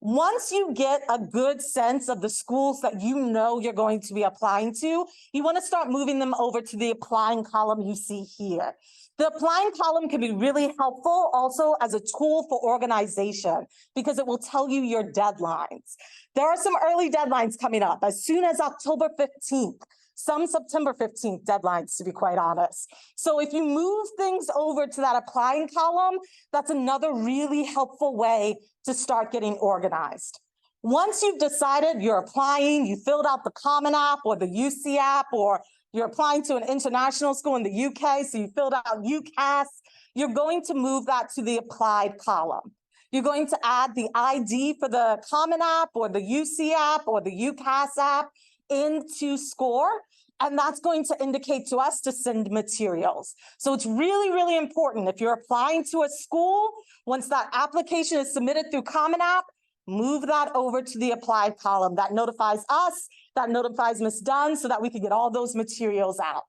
Once you get a good sense of the schools that you know you're going to be applying to, you want to start moving them over to the applying column you see here. The applying column can be really helpful also as a tool for organization because it will tell you your deadlines. There are some early deadlines coming up as soon as October 15th. Some September 15th deadlines, to be quite honest. So if you move things over to that applying column, that's another really helpful way to start getting organized. Once you've decided you're applying, you filled out the Common App or the UC app, or you're applying to an international school in the UK, so you filled out UCAS, you're going to move that to the applied column. You're going to add the ID for the Common App or the UC app or the UCAS app into SCORE, and that's going to indicate to us to send materials. So it's really, really important if you're applying to a school, once that application is submitted through Common App, move that over to the applied column. That notifies us, that notifies Ms. Dunn so that we can get all those materials out.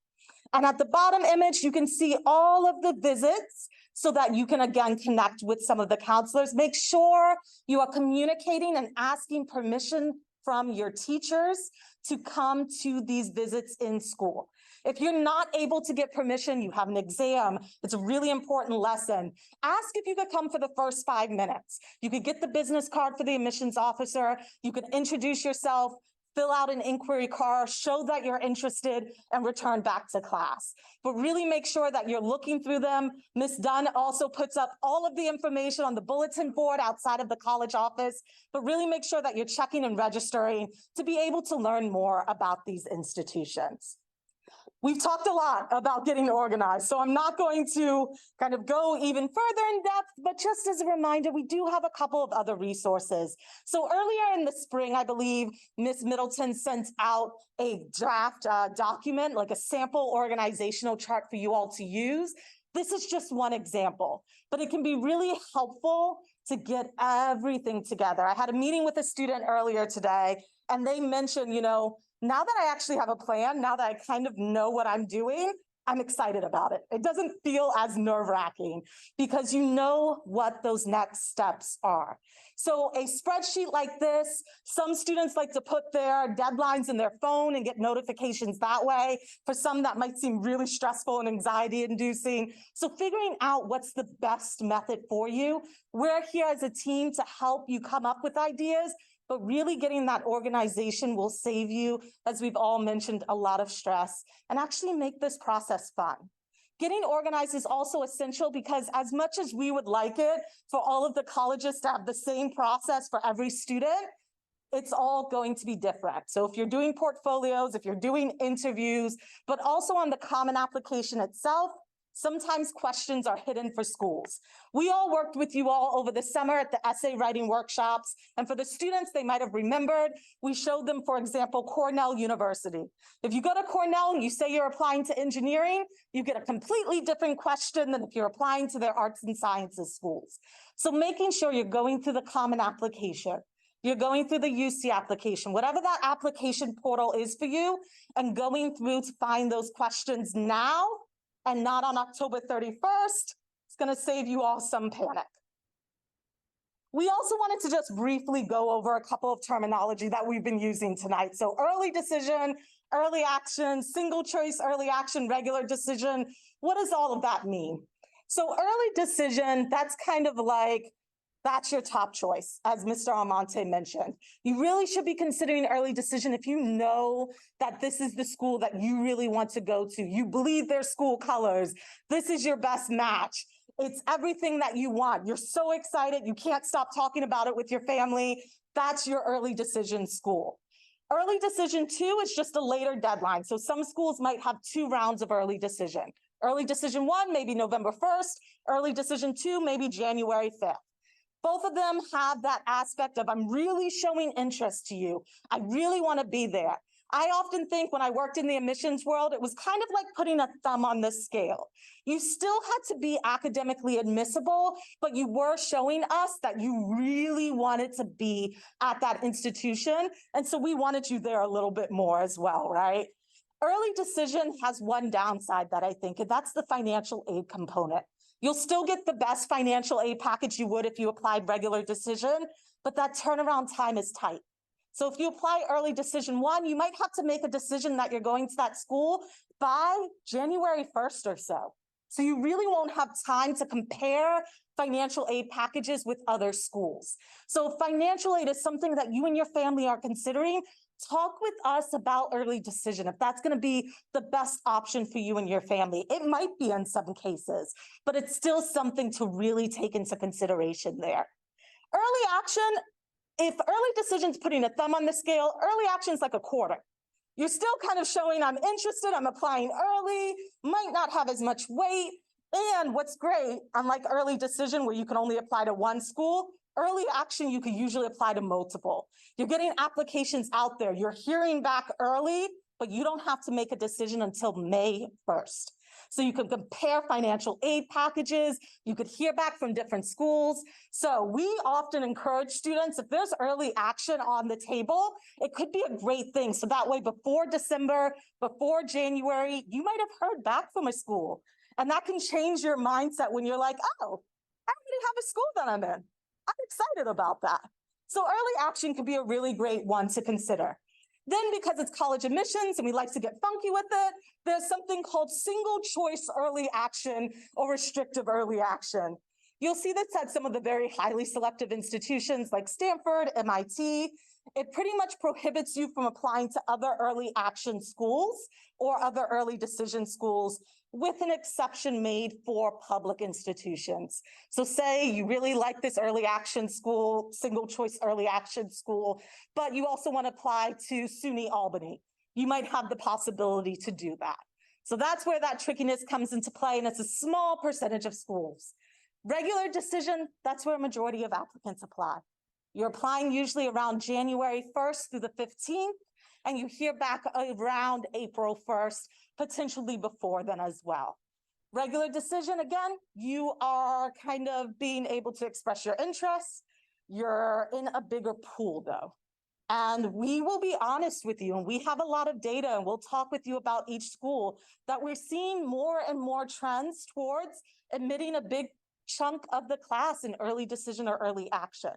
And at the bottom image, you can see all of the visits so that you can, again, connect with some of the counselors. Make sure you are communicating and asking permission from your teachers to come to these visits in school. If you're not able to get permission, you have an exam, it's a really important lesson. Ask if you could come for the first 5 minutes. You could get the business card for the admissions officer, you could introduce yourself, fill out an inquiry card, show that you're interested, and return back to class. But really make sure that you're looking through them. Ms. Dunn also puts up all of the information on the bulletin board outside of the college office, but really make sure that you're checking and registering to be able to learn more about these institutions. We've talked a lot about getting organized, so I'm not going to kind of go even further in depth, but just as a reminder, we do have a couple of other resources. So earlier in the spring, I believe Ms. Middleton sent out a draft document, like a sample organizational chart for you all to use. This is just one example, but it can be really helpful to get everything together. I had a meeting with a student earlier today, and they mentioned, now that I actually have a plan, now that I kind of know what I'm doing, I'm excited about it. It doesn't feel as nerve-wracking because you know what those next steps are. So a spreadsheet like this, some students like to put their deadlines in their phone and get notifications that way. For some, that might seem really stressful and anxiety-inducing. So figuring out what's the best method for you. We're here as a team to help you come up with ideas, but really getting that organization will save you, as we've all mentioned, a lot of stress and actually make this process fun. Getting organized is also essential because as much as we would like it for all of the colleges to have the same process for every student, it's all going to be different. So if you're doing portfolios, if you're doing interviews, but also on the Common Application itself, sometimes questions are hidden for schools. We all worked with you all over the summer at the essay writing workshops. And for the students, they might have remembered, we showed them, for example, Cornell University. If you go to Cornell and you say you're applying to engineering, you get a completely different question than if you're applying to their arts and sciences schools. So making sure you're going through the Common Application, you're going through the UC application, whatever that application portal is for you, and going through to find those questions now and not on October 31st, it's going to save you all some panic. We also wanted to just briefly go over a couple of terminology that we've been using tonight. So early decision, early action, single choice, early action, regular decision. What does all of that mean? So early decision, that's kind of like, that's your top choice, as Mr. Almonte mentioned. You really should be considering early decision if you know that this is the school that you really want to go to. You believe their school colors. This is your best match. It's everything that you want. You're so excited. You can't stop talking about it with your family. That's your early decision school. Early decision 2 is just a later deadline. So some schools might have 2 rounds of early decision. Early decision 1, maybe November 1st. Early decision 2, maybe January 5th. Both of them have that aspect of, I'm really showing interest to you. I really want to be there. I often think when I worked in the admissions world, it was kind of like putting a thumb on the scale. You still had to be academically admissible, but you were showing us that you really wanted to be at that institution. And so we wanted you there a little bit more as well, right? Early decision has one downside that I think, and that's the financial aid component. You'll still get the best financial aid package you would if you applied regular decision, but that turnaround time is tight. So if you apply early decision 1, you might have to make a decision that you're going to that school by January 1st or so. So you really won't have time to compare financial aid packages with other schools. So if financial aid is something that you and your family are considering, talk with us about early decision, if that's going to be the best option for you and your family. It might be in some cases, but it's still something to really take into consideration there. Early action, if early decision's putting a thumb on the scale, early action is like a quarter. You're still kind of showing I'm interested, I'm applying early, might not have as much weight. And what's great, unlike early decision where you can only apply to one school, early action, you could usually apply to multiple. You're getting applications out there. You're hearing back early, but you don't have to make a decision until May 1st. So you can compare financial aid packages. You could hear back from different schools. So we often encourage students, if there's early action on the table, it could be a great thing. So that way, before December, before January, you might have heard back from a school. And that can change your mindset when you're like, oh, I already have a school that I'm in. I'm excited about that. So early action could be a really great one to consider. Then because it's college admissions and we like to get funky with it, there's something called single choice early action or restrictive early action. You'll see this at some of the very highly selective institutions like Stanford, MIT. It pretty much prohibits you from applying to other early action schools or other early decision schools, with an exception made for public institutions. So say you really like this early action school, single choice early action school, but you also want to apply to SUNY Albany. You might have the possibility to do that. So that's where that trickiness comes into play, and it's a small percentage of schools. Regular decision, that's where a majority of applicants apply. You're applying usually around January 1st through the 15th, and you hear back around April 1st, potentially before then as well. Regular decision, again, you are kind of being able to express your interests. You're in a bigger pool though. And we will be honest with you, and we have a lot of data, and we'll talk with you about each school, that we're seeing more and more trends towards admitting a big chunk of the class in early decision or early action.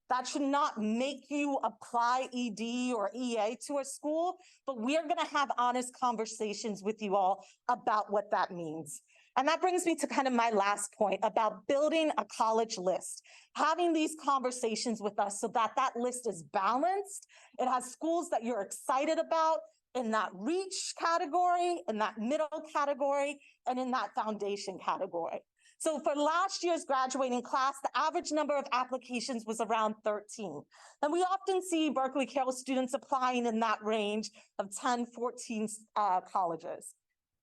That should not make you apply ED or EA to a school, but we're going to have honest conversations with you all about what that means. And that brings me to kind of my last point about building a college list, having these conversations with us so that that list is balanced. It has schools that you're excited about, in that reach category, in that middle category, and in that foundation category. So for last year's graduating class, the average number of applications was around 13. And we often see Berkeley Carroll students applying in that range of 10, 14 colleges.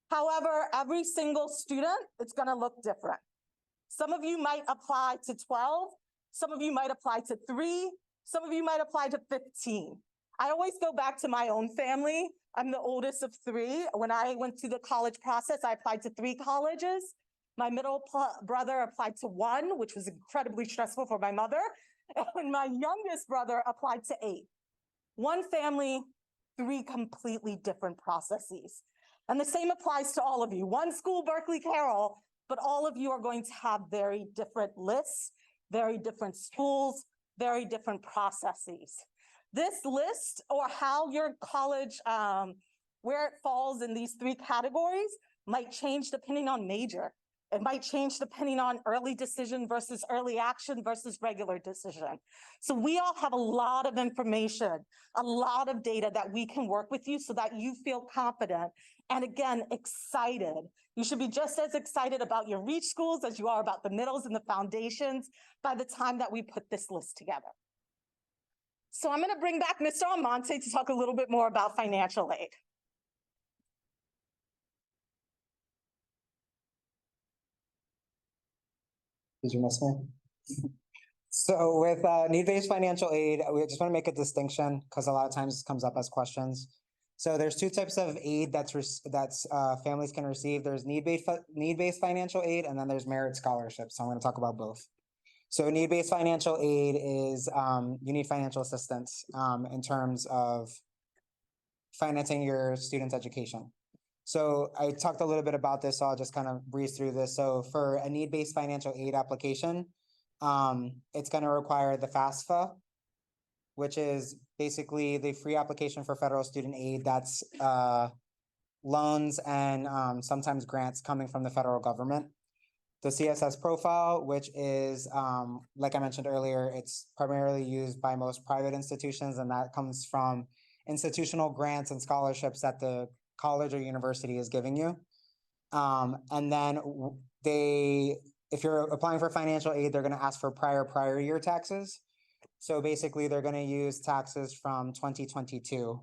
However, every single student, it's gonna look different. Some of you might apply to 12, some of you might apply to 3, some of you might apply to 15. I always go back to my own family. I'm the oldest of 3. When I went through the college process, I applied to 3 colleges. My middle brother applied to 1, which was incredibly stressful for my mother. And my youngest brother applied to 8. One family, 3 completely different processes. And the same applies to all of you. One school, Berkeley Carroll, but all of you are going to have very different lists, very different schools, very different processes. This list, or how your college, where it falls in these 3 categories, might change depending on major. It might change depending on early decision versus early action versus regular decision. So we all have a lot of information, a lot of data that we can work with you so that you feel confident and, again, excited. You should be just as excited about your reach schools as you are about the middles and the foundations by the time that we put this list together. So I'm going to bring back Mr. Almonte to talk a little bit more about financial aid. Did you miss me? So with need-based financial aid, we just want to make a distinction because a lot of times this comes up as questions. So there's 2 types of aid that's families can receive. There's need-based financial aid, and then there's merit scholarships. So I'm going to talk about both. So need-based financial aid is you need financial assistance in terms of financing your student's education. So I talked a little bit about this, so I'll just kind of breeze through this. So for a need-based financial aid application, it's going to require the FAFSA, which is basically the free application for federal student aid. That's loans and sometimes grants coming from the federal government. The CSS profile, which is, like I mentioned earlier, it's primarily used by most private institutions, and that comes from institutional grants and scholarships that the college or university is giving you. And then if you're applying for financial aid, they're going to ask for prior year taxes. So basically, they're going to use taxes from 2022,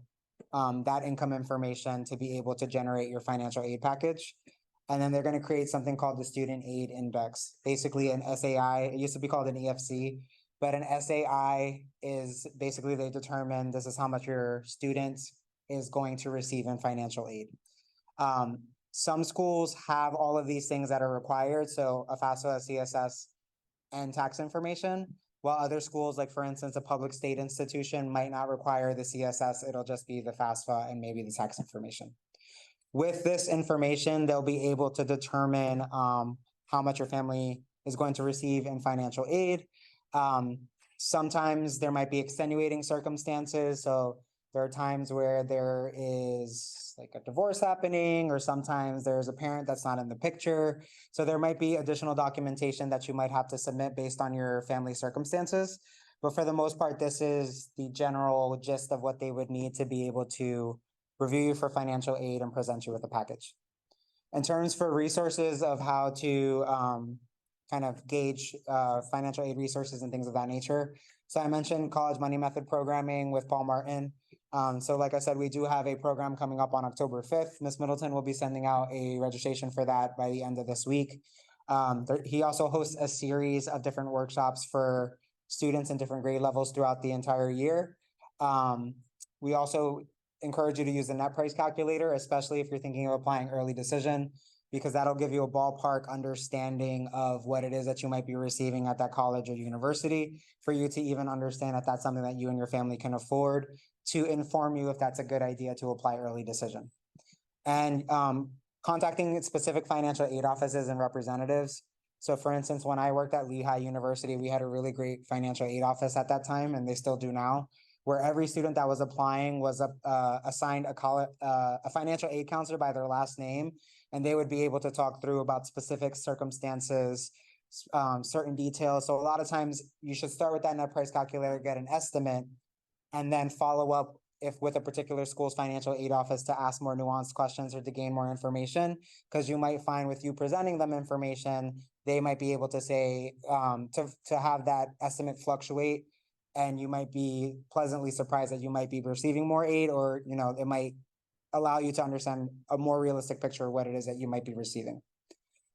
that income information to be able to generate your financial aid package. And then they're going to create something called the Student Aid Index, basically an SAI. It used to be called an EFC, but an SAI is basically they determine this is how much your student is going to receive in financial aid. Some schools have all of these things that are required, so a FAFSA, a CSS, and tax information, while other schools, like for instance, a public state institution might not require the CSS, it'll just be the FAFSA and maybe the tax information. With this information, they'll be able to determine how much your family is going to receive in financial aid. Sometimes there might be extenuating circumstances, so there are times where there is like a divorce happening, or sometimes there's a parent that's not in the picture. So there might be additional documentation that you might have to submit based on your family circumstances. But for the most part, this is the general gist of what they would need to be able to review you for financial aid and present you with a package. In terms for resources of how to kind of gauge financial aid resources and things of that nature. So I mentioned college money method programming with Paul Martin. So like I said, we do have a program coming up on October 5th. Ms. Middleton will be sending out a registration for that by the end of this week. He also hosts a series of different workshops for students in different grade levels throughout the entire year. We also encourage you to use the net price calculator, especially if you're thinking of applying early decision, because that'll give you a ballpark understanding of what it is that you might be receiving at that college or university for you to even understand if that's something that you and your family can afford, to inform you if that's a good idea to apply early decision. And contacting specific financial aid offices and representatives. So for instance, when I worked at Lehigh University, we had a really great financial aid office at that time, and they still do now, where every student that was applying was assigned a financial aid counselor by their last name, and they would be able to talk through about specific circumstances, certain details. So a lot of times you should start with that net price calculator, get an estimate, and then follow up if with a particular school's financial aid office to ask more nuanced questions or to gain more information, because you might find with you presenting them information, they might be able to say, to have that estimate fluctuate, and you might be pleasantly surprised that you might be receiving more aid, or, you know, it might allow you to understand a more realistic picture of what it is that you might be receiving.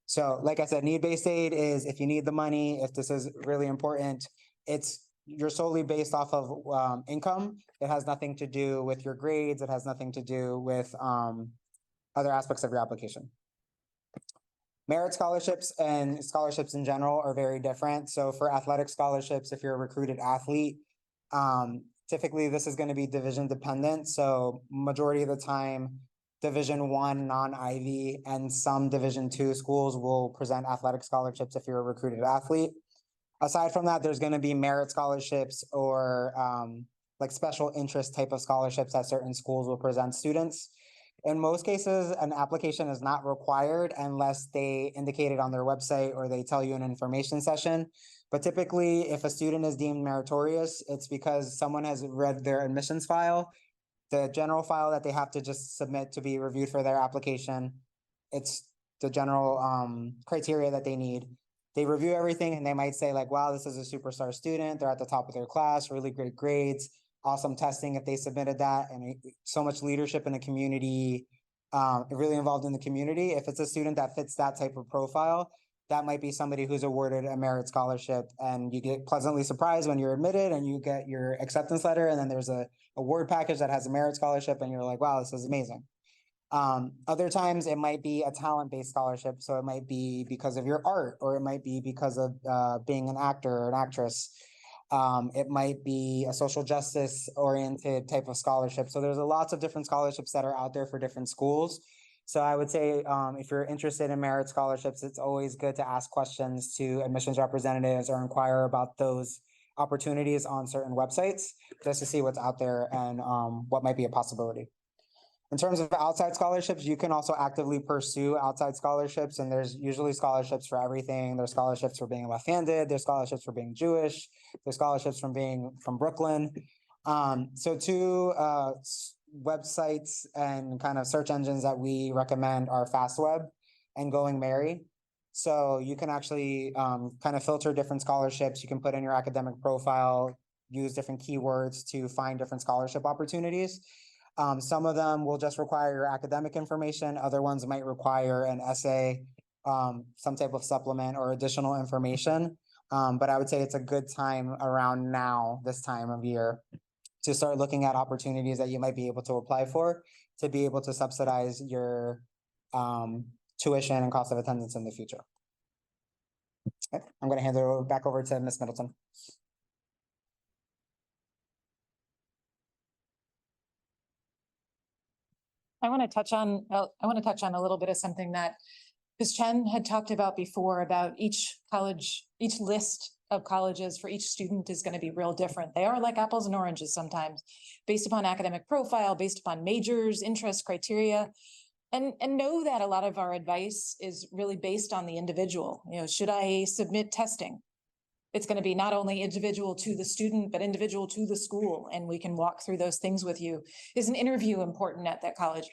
So like I said, need-based aid is if you need the money, if this is really important, you're solely based off of income. It has nothing to do with your grades. It has nothing to do with other aspects of your application. Merit scholarships and scholarships in general are very different. So for athletic scholarships, if you're a recruited athlete, typically this is going to be division dependent. So majority of the time, Division I, non-Ivy, and some Division II schools will present athletic scholarships if you're a recruited athlete. Aside from that, there's going to be merit scholarships or like special interest type of scholarships that certain schools will present students. In most cases, an application is not required unless they indicate it on their website or they tell you in an information session. But typically, if a student is deemed meritorious, it's because someone has read their admissions file, the general file that they have to just submit to be reviewed for their application. It's the general criteria that they need. They review everything and they might say like, wow, this is a superstar student. They're at the top of their class, really great grades, awesome testing if they submitted that, and so much leadership in the community, really involved in the community. If it's a student that fits that type of profile, that might be somebody who's awarded a merit scholarship, and you get pleasantly surprised when you're admitted and you get your acceptance letter, and then there's a award package that has a merit scholarship and you're like, wow, this is amazing. Other times it might be a talent-based scholarship. So it might be because of your art, or it might be because of being an actor or an actress. It might be a social justice oriented type of scholarship. So there's lots of different scholarships that are out there for different schools. So I would say if you're interested in merit scholarships, it's always good to ask questions to admissions representatives or inquire about those opportunities on certain websites just to see what's out there and what might be a possibility. In terms of outside scholarships, you can also actively pursue outside scholarships, and there's usually scholarships for everything. There's scholarships for being left-handed, there's scholarships for being Jewish, there's scholarships from being from Brooklyn. So two websites and kind of search engines that we recommend are FastWeb and Going Merry. So you can actually kind of filter different scholarships. You can put in your academic profile, use different keywords to find different scholarship opportunities. Some of them will just require your academic information. Other ones might require an essay, some type of supplement or additional information. But I would say it's a good time around now, this time of year, to start looking at opportunities that you might be able to apply for to be able to subsidize your tuition and cost of attendance in the future. Okay, I'm going to hand it back over to Ms. Middleton. I want to touch on a little bit of something that Ms. Chen had talked about before about each college, each list of colleges for each student is going to be real different. They are like apples and oranges sometimes, based upon academic profile, based upon majors, interest criteria. And know that a lot of our advice is really based on the individual. You know, should I submit testing? It's going to be not only individual to the student, but individual to the school. And we can walk through those things with you. Is an interview important at that college?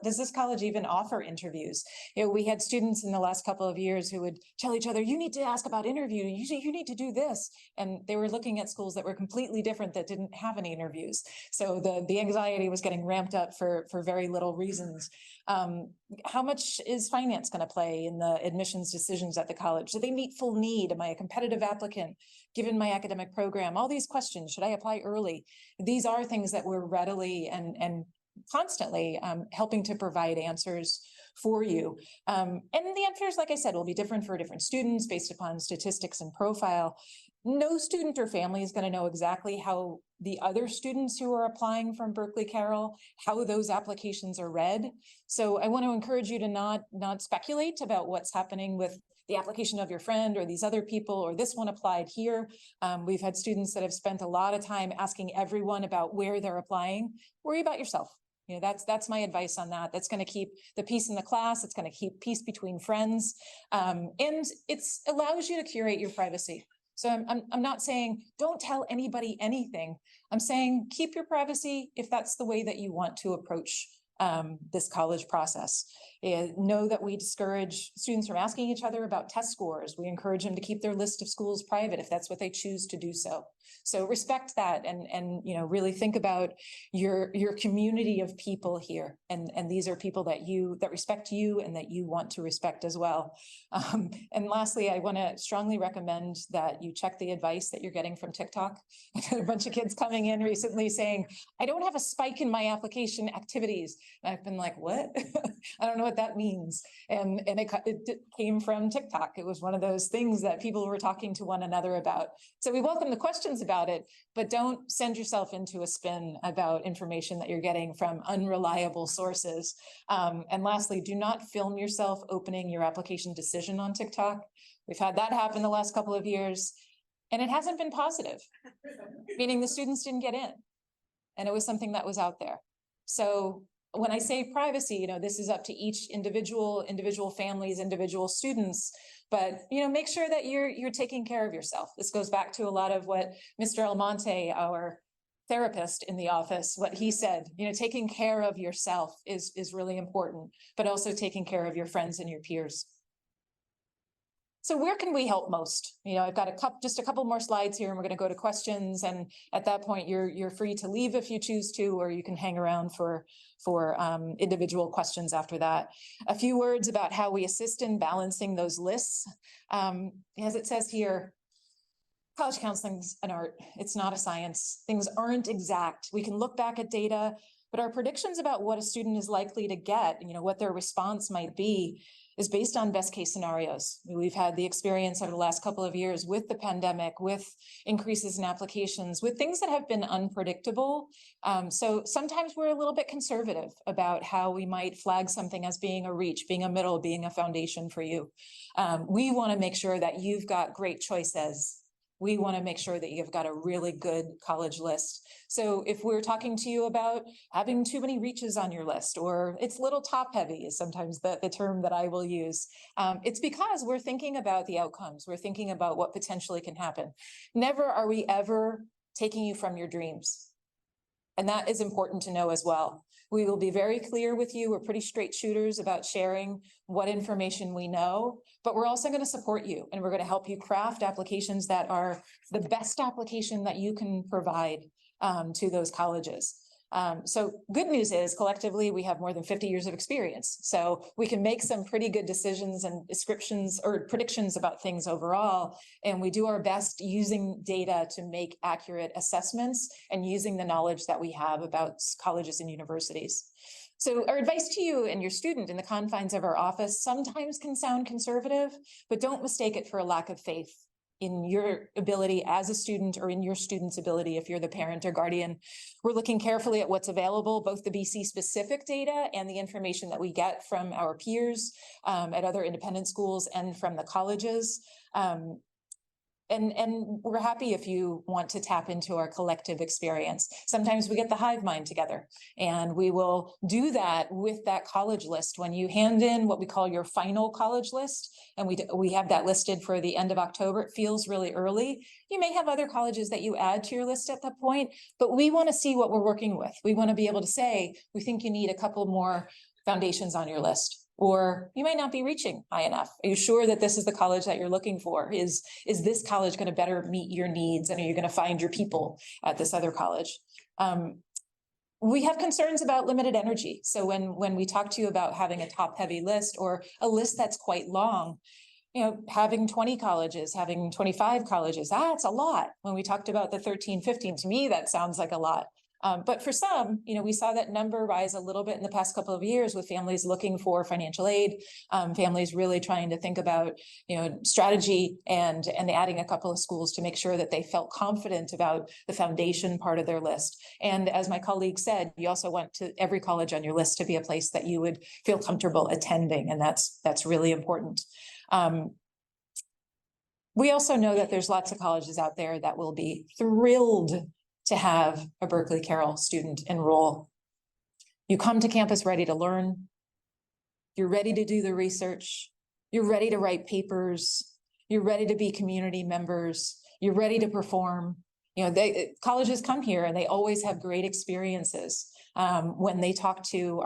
Does this college even offer interviews? You know, we had students in the last couple of years who would tell each other, you need to ask about interview. You need to do this. And they were looking at schools that were completely different that didn't have any interviews. So the anxiety was getting ramped up for very little reasons. How much is finance going to play in the admissions decisions at the college? Do they meet full need? Am I a competitive applicant given my academic program? All these questions, should I apply early? These are things that we're readily and constantly helping to provide answers for you. And the answers, like I said, will be different for different students based upon statistics and profile. No student or family is going to know exactly how the other students who are applying from Berkeley Carroll, how those applications are read. So I want to encourage you to not speculate about what's happening with the application of your friend or these other people, or this one applied here. We've had students that have spent a lot of time asking everyone about where they're applying. Worry about yourself. You know, that's my advice on that. That's going to keep the peace in the class. It's going to keep peace between friends. And it allows you to curate your privacy. So I'm not saying, don't tell anybody anything. I'm saying, keep your privacy if that's the way that you want to approach this college process. Know that we discourage students from asking each other about test scores. We encourage them to keep their list of schools private if that's what they choose to do so. So respect that and you know, really think about your community of people here. And these are people that respect you and that you want to respect as well. And lastly, I want to strongly recommend that you check the advice that you're getting from TikTok. I had a bunch of kids coming in recently saying, I don't have a spike in my application activities. And I've been like, what? I don't know what that means. And it came from TikTok. It was one of those things that people were talking to one another about. So we welcome the questions about it, but don't send yourself into a spin about information that you're getting from unreliable sources. And lastly, do not film yourself opening your application decision on TikTok. We've had that happen the last couple of years, and it hasn't been positive, meaning the students didn't get in. And it was something that was out there. So when I say privacy, you know, this is up to each individual families, individual students, but, you know, make sure that you're taking care of yourself. This goes back to a lot of what Mr. Almonte, our therapist in the office, what he said, you know, taking care of yourself is really important, but also taking care of your friends and your peers. So where can we help most? You know, I've got just a couple more slides here and we're going to go to questions. And at that point, you're free to leave if you choose to, or you can hang around for individual questions after that. A few words about how we assist in balancing those lists. As it says here, college counseling's an art. It's not a science. Things aren't exact. We can look back at data, but our predictions about what a student is likely to get, you know, what their response might be, is based on best case scenarios. We've had the experience over the last couple of years with the pandemic, with increases in applications, with things that have been unpredictable. So sometimes we're a little bit conservative about how we might flag something as being a reach, being a middle, being a foundation for you. We want to make sure that you've got great choices. We want to make sure that you've got a really good college list. So if we're talking to you about having too many reaches on your list, or it's little top heavy is sometimes the term that I will use, it's because we're thinking about the outcomes. We're thinking about what potentially can happen. Never are we ever taking you from your dreams. And that is important to know as well. We will be very clear with you. We're pretty straight shooters about sharing what information we know, but we're also going to support you and we're going to help you craft applications that are the best application that you can provide to those colleges. So good news is collectively we have more than 50 years of experience. So we can make some pretty good decisions and descriptions or predictions about things overall. And we do our best using data to make accurate assessments and using the knowledge that we have about colleges and universities. So our advice to you and your student in the confines of our office sometimes can sound conservative, but don't mistake it for a lack of faith in your ability as a student or in your student's ability if you're the parent or guardian. We're looking carefully at what's available, both the BC specific data and the information that we get from our peers at other independent schools and from the colleges. And we're happy if you want to tap into our collective experience. Sometimes we get the hive mind together and we will do that with that college list. When you hand in what we call your final college list, and we have that listed for the end of October, it feels really early. You may have other colleges that you add to your list at that point, but we want to see what we're working with. We want to be able to say, we think you need a couple more foundations on your list. Or you might not be reaching high enough. Are you sure that this is the college that you're looking for? Is this college going to better meet your needs? And are you going to find your people at this other college? We have concerns about limited energy. So when we talk to you about having a top heavy list or a list that's quite long, you know, having 20 colleges, having 25 colleges, that's a lot. When we talked about the 13, 15, to me, that sounds like a lot. But for some, you know, we saw that number rise a little bit in the past couple of years with families looking for financial aid, families really trying to think about, you know, strategy and adding a couple of schools to make sure that they felt confident about the foundation part of their list. And as my colleague said, you also want to every college on your list to be a place that you would feel comfortable attending. And that's really important. We also know that there's lots of colleges out there that will be thrilled to have a Berkeley Carroll student enroll. You come to campus ready to learn. You're ready to do the research. You're ready to write papers. You're ready to be community members. You're ready to perform. You know, colleges come here and they always have great experiences. When they talk to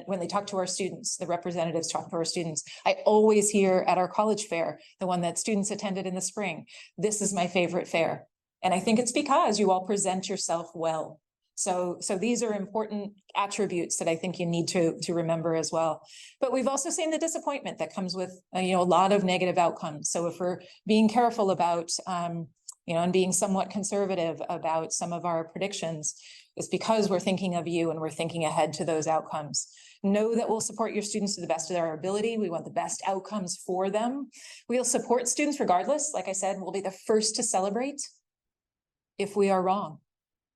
when they talk to our students, the representatives talk to our students. I always hear at our college fair, the one that students attended in the spring, this is my favorite fair. And I think it's because you all present yourself well. So these are important attributes that I think you need to remember as well. But we've also seen the disappointment that comes with, a lot of negative outcomes. So if we're being careful about, and being somewhat conservative about some of our predictions, it's because we're thinking of you and we're thinking ahead to those outcomes. Know that we'll support your students to the best of our ability. We want the best outcomes for them. We'll support students regardless. Like I said, we'll be the first to celebrate if we are wrong,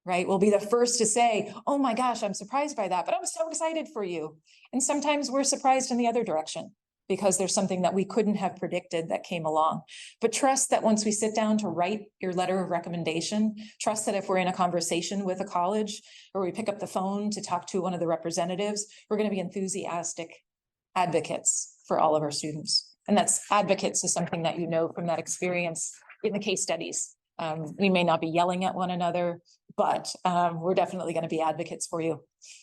right? We'll be the first to say, oh my gosh, I'm surprised by that, but I'm so excited for you. And sometimes we're surprised in the other direction, because there's something that we couldn't have predicted that came along. But trust that once we sit down to write your letter of recommendation, trust that if we're in a conversation with a college or we pick up the phone to talk to one of the representatives, we're going to be enthusiastic advocates for all of our students. And that's advocates is something that you know from that experience in the case studies. We may not be yelling at one another, but we're definitely going to be advocates for you.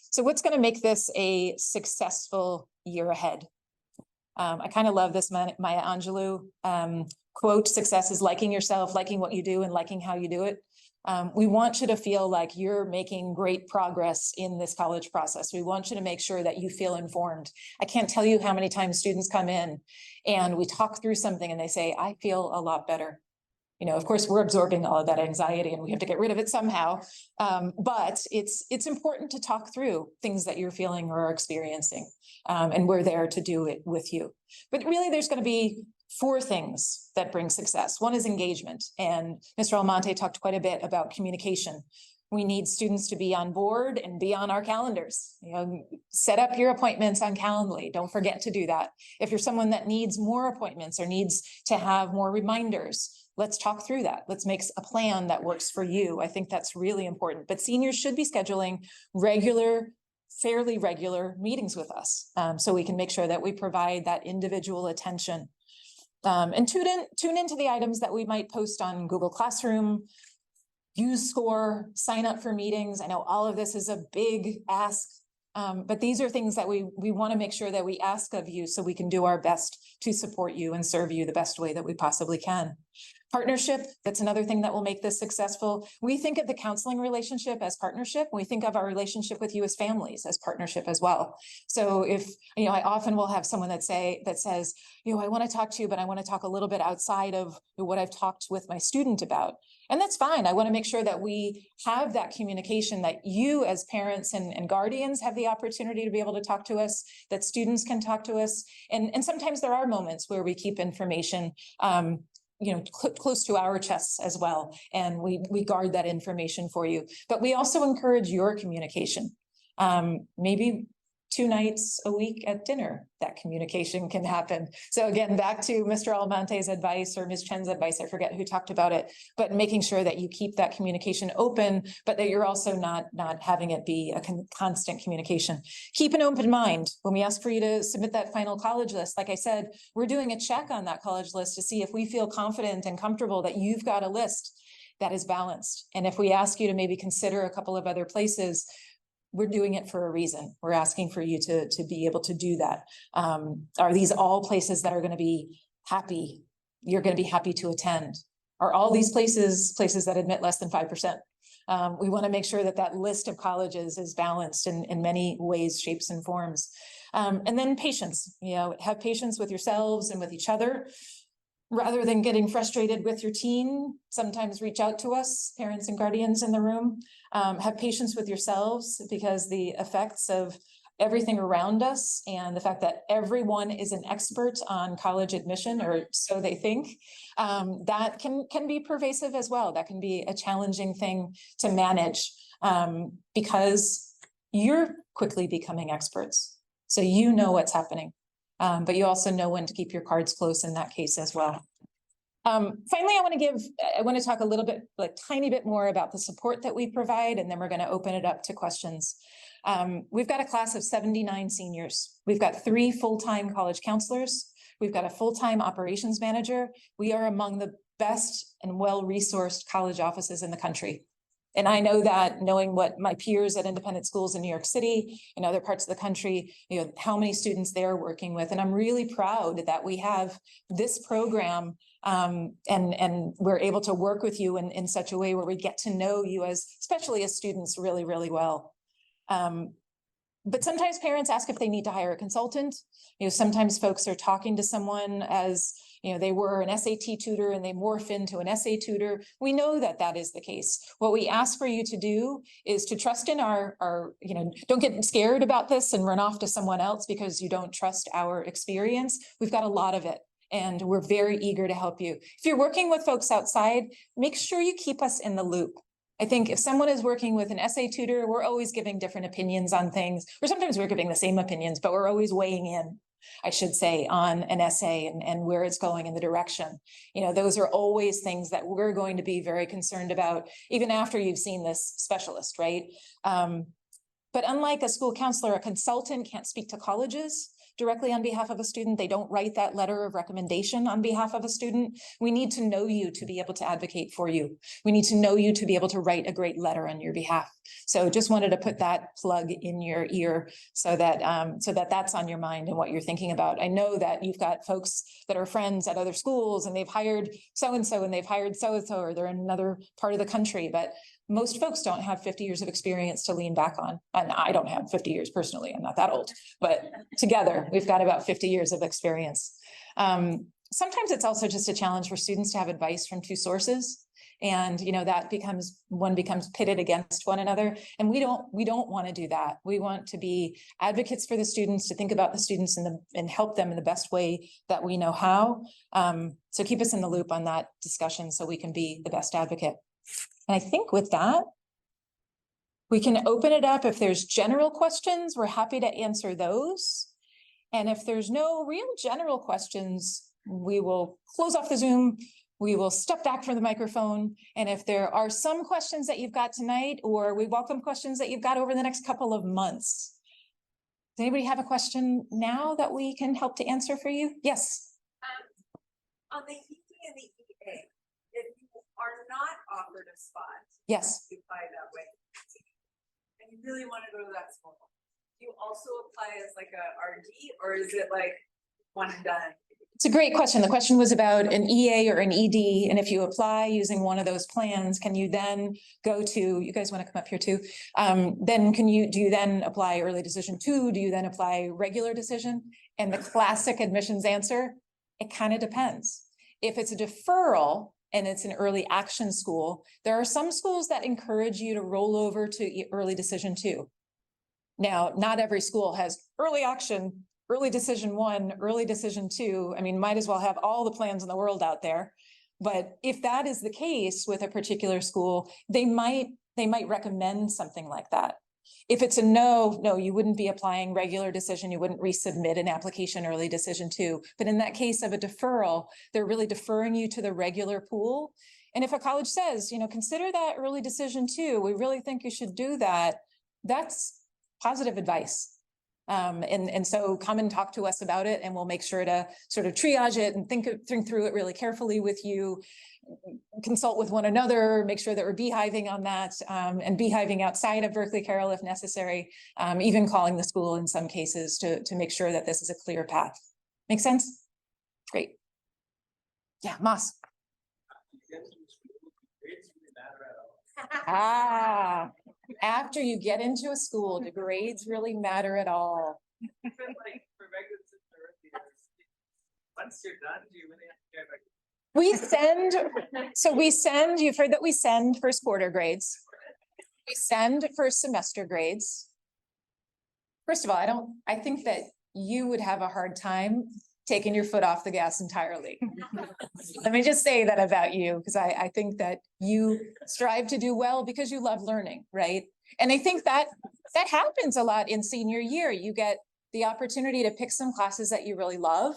So what's going to make this a successful year ahead? I kind of love this Maya Angelou quote, success is liking yourself, liking what you do, and liking how you do it. We want you to feel like you're making great progress in this college process. We want you to make sure that you feel informed. I can't tell you how many times students come in and we talk through something and they say, I feel a lot better. Of course, we're absorbing all of that anxiety and we have to get rid of it somehow. But it's important to talk through things that you're feeling or are experiencing. And we're there to do it with you. But really, there's going to be 4 things that bring success. One is engagement. And Mr. Almonte talked quite a bit about communication. We need students to be on board and be on our calendars. Set up your appointments on Calendly. Don't forget to do that. If you're someone that needs more appointments or needs to have more reminders, let's talk through that. Let's make a plan that works for you. I think that's really important. But seniors should be scheduling fairly regular meetings with us, so we can make sure that we provide that individual attention. And tune into the items that we might post on Google Classroom, use SCORE, sign up for meetings. I know all of this is a big ask, but these are things that we want to make sure that we ask of you so we can do our best to support you and serve you the best way that we possibly can. Partnership, that's another thing that will make this successful. We think of the counseling relationship as partnership. We think of our relationship with you as families as partnership as well. So if, I often will have someone that says, I want to talk to you, but I want to talk a little bit outside of what I've talked with my student about. And that's fine. I want to make sure that we have that communication, that you as parents and guardians have the opportunity to be able to talk to us, that students can talk to us. And sometimes there are moments where we keep information close to our chests as well. And we guard that information for you, but we also encourage your communication. Maybe 2 nights a week at dinner, that communication can happen. So again, back to Mr. Almonte's advice or Ms. Chen's advice, I forget who talked about it, but making sure that you keep that communication open, but that you're also not having it be a constant communication. Keep an open mind. When we ask for you to submit that final college list, like I said, we're doing a check on that college list to see if we feel confident and comfortable that you've got a list that is balanced. And if we ask you to maybe consider a couple of other places, we're doing it for a reason. We're asking for you to be able to do that. Are these all places that are going to be happy? You're going to be happy to attend? Are all these places that admit less than 5%? We want to make sure that that list of colleges is balanced in many ways, shapes, and forms. And then patience, have patience with yourselves and with each other. Rather than getting frustrated with your teen, sometimes reach out to us, parents and guardians in the room. Have patience with yourselves, because the effects of everything around us and the fact that everyone is an expert on college admission, or so they think, that can be pervasive as well. That can be a challenging thing to manage, because you're quickly becoming experts. So you know what's happening. But you also know when to keep your cards close in that case as well. Finally, I want to talk a little bit, tiny bit more about the support that we provide, and then we're going to open it up to questions. We've got a class of 79 seniors. We've got 3 full-time college counselors. We've got a full-time operations manager. We are among the best and well-resourced college offices in the country. And I know that, knowing what my peers at independent schools in New York City and other parts of the country, how many students they're working with. And I'm really proud that we have this program, and we're able to work with you in such a way where we get to know you especially as students, really, really well. But sometimes parents ask if they need to hire a consultant. Sometimes folks are talking to someone as, they were an SAT tutor and they morph into an essay tutor. We know that that is the case. What we ask for you to do is to trust in our, don't get scared about this and run off to someone else because you don't trust our experience. We've got a lot of it, and we're very eager to help you. If you're working with folks outside, make sure you keep us in the loop. I think if someone is working with an essay tutor, we're always giving different opinions on things, or sometimes we're giving the same opinions, but we're always weighing in, I should say, on an essay and where it's going in the direction. Those are always things that we're going to be very concerned about, even after you've seen this specialist, right? But unlike a school counselor, a consultant can't speak to colleges directly on behalf of a student. They don't write that letter of recommendation on behalf of a student. We need to know you to be able to advocate for you. We need to know you to be able to write a great letter on your behalf. So just wanted to put that plug in your ear so that that's on your mind and what you're thinking about. I know that you've got folks that are friends at other schools and they've hired so-and-so and they've hired so-and-so, or they're in another part of the country, but most folks don't have 50 years of experience to lean back on. And I don't have 50 years personally, I'm not that old, but together we've got about 50 years of experience. Sometimes it's also just a challenge for students to have advice from two sources. And that one becomes pitted against one another. And we don't want to do that. We want to be advocates for the students, to think about the students and help them in the best way that we know how. So keep us in the loop on that discussion so we can be the best advocate. And I think with that, we can open it up. If there's general questions, we're happy to answer those. And if there's no real general questions, we will close off the Zoom. We will step back from the microphone. And if there are some questions that you've got tonight, or we welcome questions that you've got over the next couple of months. Does anybody have a question now that we can help to answer for you? Yes. On the ED and the EA, if you are not offered a spot, Yes. you apply that way, and you really want to go to that school, do you also apply as like a RD, or is it like one and done? It's a great question. The question was about an EA or an ED, and if you apply using one of those plans, can you then go to, you guys want to come up here too? Then do you then apply early decision 2? Do you then apply regular decision? And the classic admissions answer, it kind of depends. If it's a deferral and it's an early action school, there are some schools that encourage you to roll over to early decision 2. Now, not every school has early action, early decision 1, early decision 2. I mean, might as well have all the plans in the world out there. But if that is the case with a particular school, they might recommend something like that. If it's a no, you wouldn't be applying regular decision. You wouldn't resubmit an application early decision 2. But in that case of a deferral, they're really deferring you to the regular pool. And if a college says, consider that early decision 2, we really think you should do that, that's positive advice. And so come and talk to us about it, and we'll make sure to sort of triage it and think through it really carefully with you, consult with one another, make sure that we're beehiving on that, and beehiving outside of Berkeley Carroll if necessary, even calling the school in some cases to make sure that this is a clear path. Make sense? Great. Yeah, Moss. After you get into a school, do grades really matter at all? Like for regular once you're done, do you really have to We send, you've heard that we send first quarter grades. We send first semester grades. First of all, I think that you would have a hard time taking your foot off the gas entirely. Let me just say that about you, because I think that you strive to do well because you love learning, right? And I think that happens a lot in senior year. You get the opportunity to pick some classes that you really love.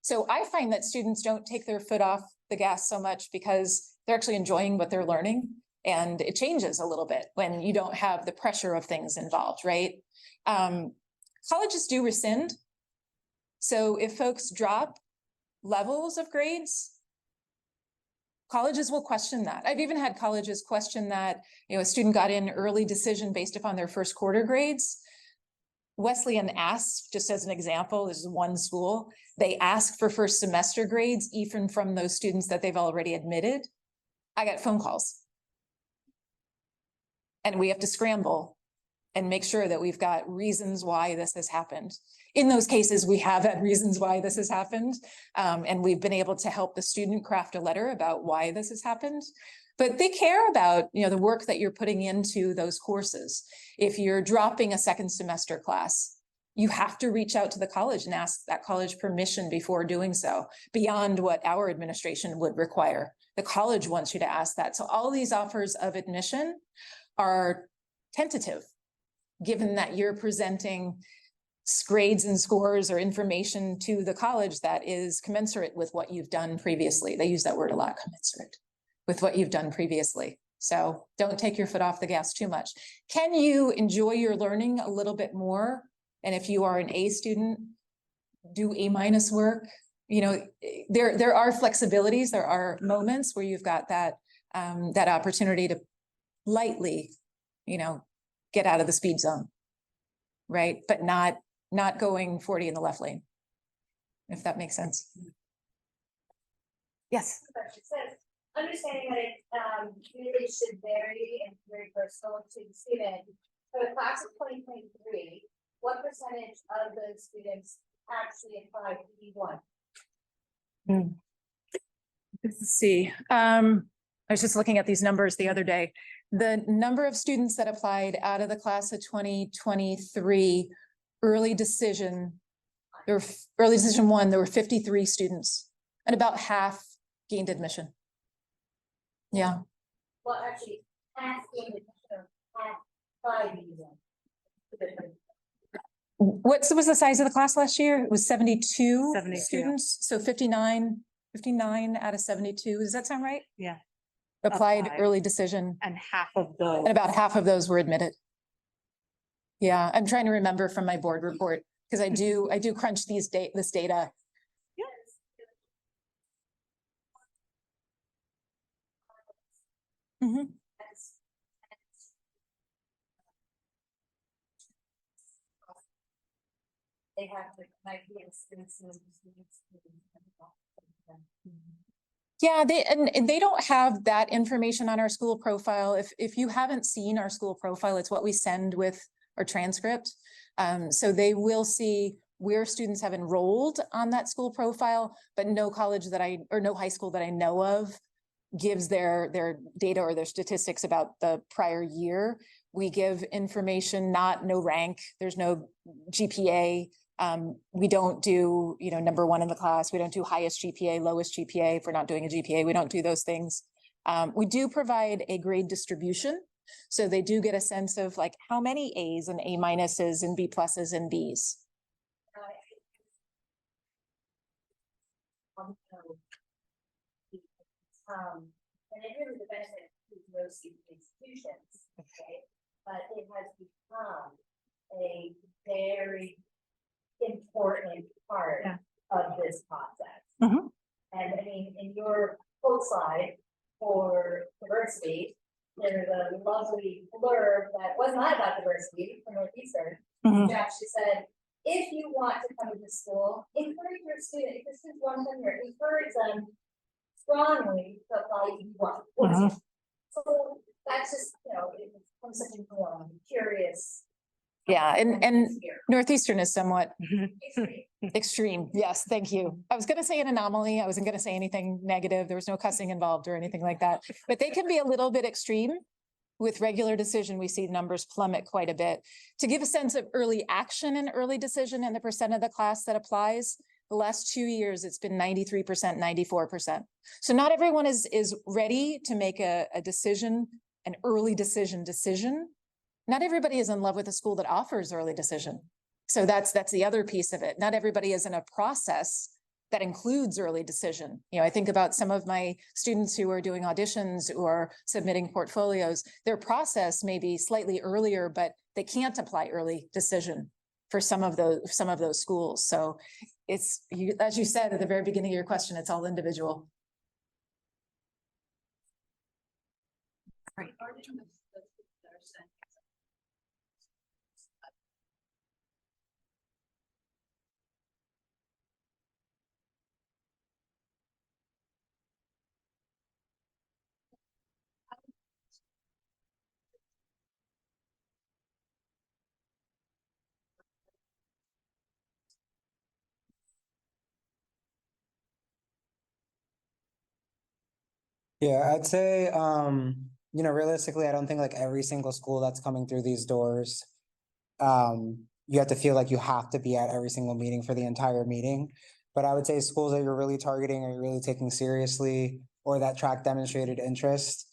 So I find that students don't take their foot off the gas so much because they're actually enjoying what they're learning. And it changes a little bit when you don't have the pressure of things involved, right? Colleges do rescind. So if folks drop levels of grades, Colleges will question that. I've even had colleges question that, a student got in early decision based upon their first quarter grades. Wesleyan asks, just as an example, this is one school, they ask for first semester grades, even from those students that they've already admitted. I got phone calls. And we have to scramble and make sure that we've got reasons why this has happened. In those cases, we have had reasons why this has happened. And we've been able to help the student craft a letter about why this has happened. But they care about, the work that you're putting into those courses. If you're dropping a second semester class, you have to reach out to the college and ask that college permission before doing so, beyond what our administration would require. The college wants you to ask that. So all these offers of admission are tentative, given that you're presenting grades and scores or information to the college that is commensurate with what you've done previously. They use that word a lot, commensurate with what you've done previously. So don't take your foot off the gas too much. Can you enjoy your learning a little bit more? And if you are an A student, do A- work. There are flexibilities. There are moments where you've got that opportunity to lightly, get out of the speed zone, right? But not going 40 in the left lane, if that makes sense. Yes. It says, understanding that it really should vary and very personal to the student. For the class of 2023, what percentage of the students actually apply to E1? Let's see. I was just looking at these numbers the other day. The number of students that applied out of the class of 2023 early decision one, there were 53 students, and about half gained admission. Yeah. Well, actually, asking the half by E1. What was the size of the class last year? It was 72 72. students, so 59 out of 72. Does that sound right? Yeah. Applied Applied. early decision, And half of those. and about half of those were admitted. Yeah, I'm trying to remember from my board report, because I do crunch this data. Mhm. They have to, might be instances. Yeah, they don't have that information on our school profile. If you haven't seen our school profile, it's what we send with our transcript. So they will see where students have enrolled on that school profile, but no college or no high school that I know of gives their data or their statistics about the prior year. We give information, no rank, there's no GPA. We don't do, number one in the class. We don't do highest GPA, lowest GPA. If we're not doing a GPA, we don't do those things. We do provide a grade distribution. So they do get a sense of like how many A's and A- and B+ and B's. And it really the benefit to most institutions, okay? But it has become a very important part of this process. Mhm. And I mean, in your quote slide for diversity, there's a lovely blurb that was not about diversity from Northeastern, Mhm. which actually said, if you want to come to the school, encourage your student, if your students want to come here, encourage them strongly to apply E1. Mhm. So that's just, it becomes such a curious. Yeah, and here. Northeastern is somewhat Extreme. extreme. Yes, thank you. I was going to say an anomaly. I wasn't going to say anything negative. There was no cussing involved or anything like that, but they can be a little bit extreme. With regular decision, we see numbers plummet quite a bit. To give a sense of early action and early decision and the percent of the class that applies, the last 2 years, it's been 93%, 94%. So not everyone is ready to make a decision, an early decision. Not everybody is in love with a school that offers early decision. So that's the other piece of it. Not everybody is in a process that includes early decision. I think about some of my students who are doing auditions or submitting portfolios. Their process may be slightly earlier, but they can't apply early decision for some of those schools. So it's, as you said at the very beginning of your question, it's all individual. Right. Yeah, I'd say, realistically, I don't think like every single school that's coming through these doors, you have to feel like you have to be at every single meeting for the entire meeting. But I would say schools that you're really targeting or you're really taking seriously, or that track demonstrated interest.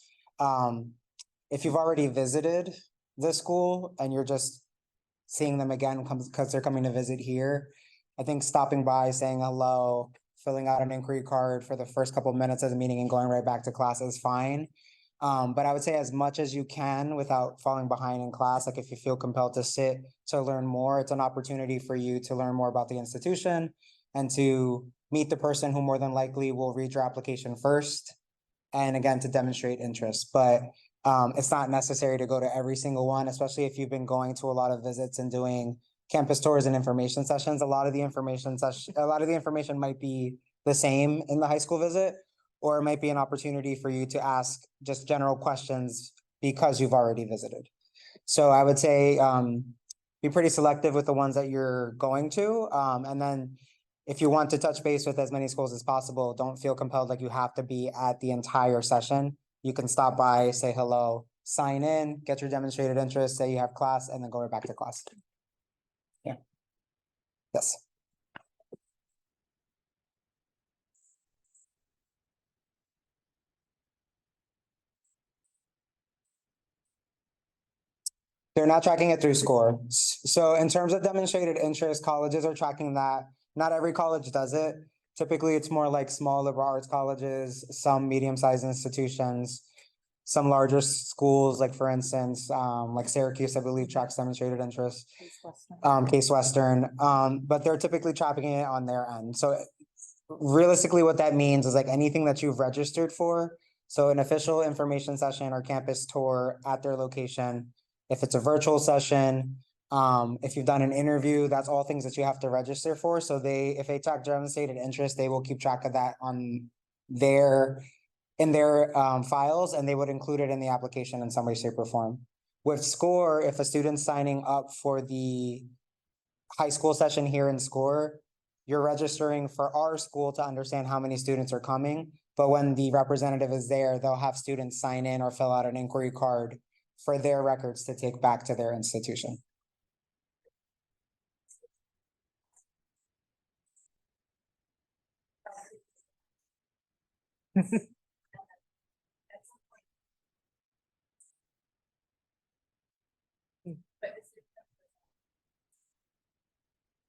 If you've already visited the school and you're just seeing them again because they're coming to visit here, I think stopping by, saying hello, filling out an inquiry card for the first couple of minutes of the meeting and going right back to class is fine. But I would say as much as you can without falling behind in class, like if you feel compelled to sit to learn more, it's an opportunity for you to learn more about the institution and to meet the person who more than likely will read your application first. And again, to demonstrate interest, but it's not necessary to go to every single one, especially if you've been going to a lot of visits and doing campus tours and information sessions. A lot of the information might be the same in the high school visit, or it might be an opportunity for you to ask just general questions because you've already visited. So I would say be pretty selective with the ones that you're going to. And then if you want to touch base with as many schools as possible, don't feel compelled like you have to be at the entire session. You can stop by, say hello, sign in, get your demonstrated interest, say you have class, and then go right back to class. Yeah. Yes. They're not tracking it through SCORE. So in terms of demonstrated interest, colleges are tracking that. Not every college does it. Typically, it's more like small liberal arts colleges, some medium-sized institutions, some larger schools, like for instance, like Syracuse, I believe, tracks demonstrated interest. Case Western, but they're typically tracking it on their end. So realistically, what that means is like anything that you've registered for. So an official information session or campus tour at their location, if it's a virtual session, if you've done an interview, that's all things that you have to register for. So if they track demonstrated interest, they will keep track of that in their files, and they would include it in the application in some way, shape, or form. With SCORE, if a student's signing up for the high school session here in SCORE, you're registering for our school to understand how many students are coming. But when the representative is there, they'll have students sign in or fill out an inquiry card for their records to take back to their institution.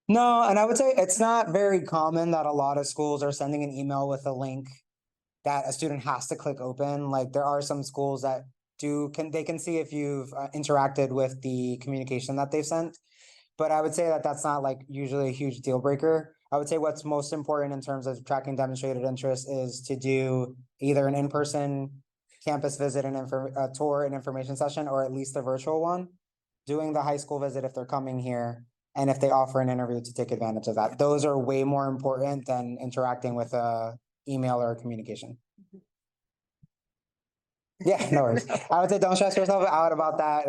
No, and I would say it's not very common that a lot of schools are sending an email with a link that a student has to click open. Like there are some schools that they can see if you've interacted with the communication that they've sent. But I would say that that's not like usually a huge deal breaker. I would say what's most important in terms of tracking demonstrated interest is to do either an in-person campus visit and a tour and information session, or at least a virtual one. Doing the high school visit if they're coming here, and if they offer an interview, to take advantage of that. Those are way more important than interacting with a email or a communication. Yeah, no worries. I would say don't stress yourself out about that.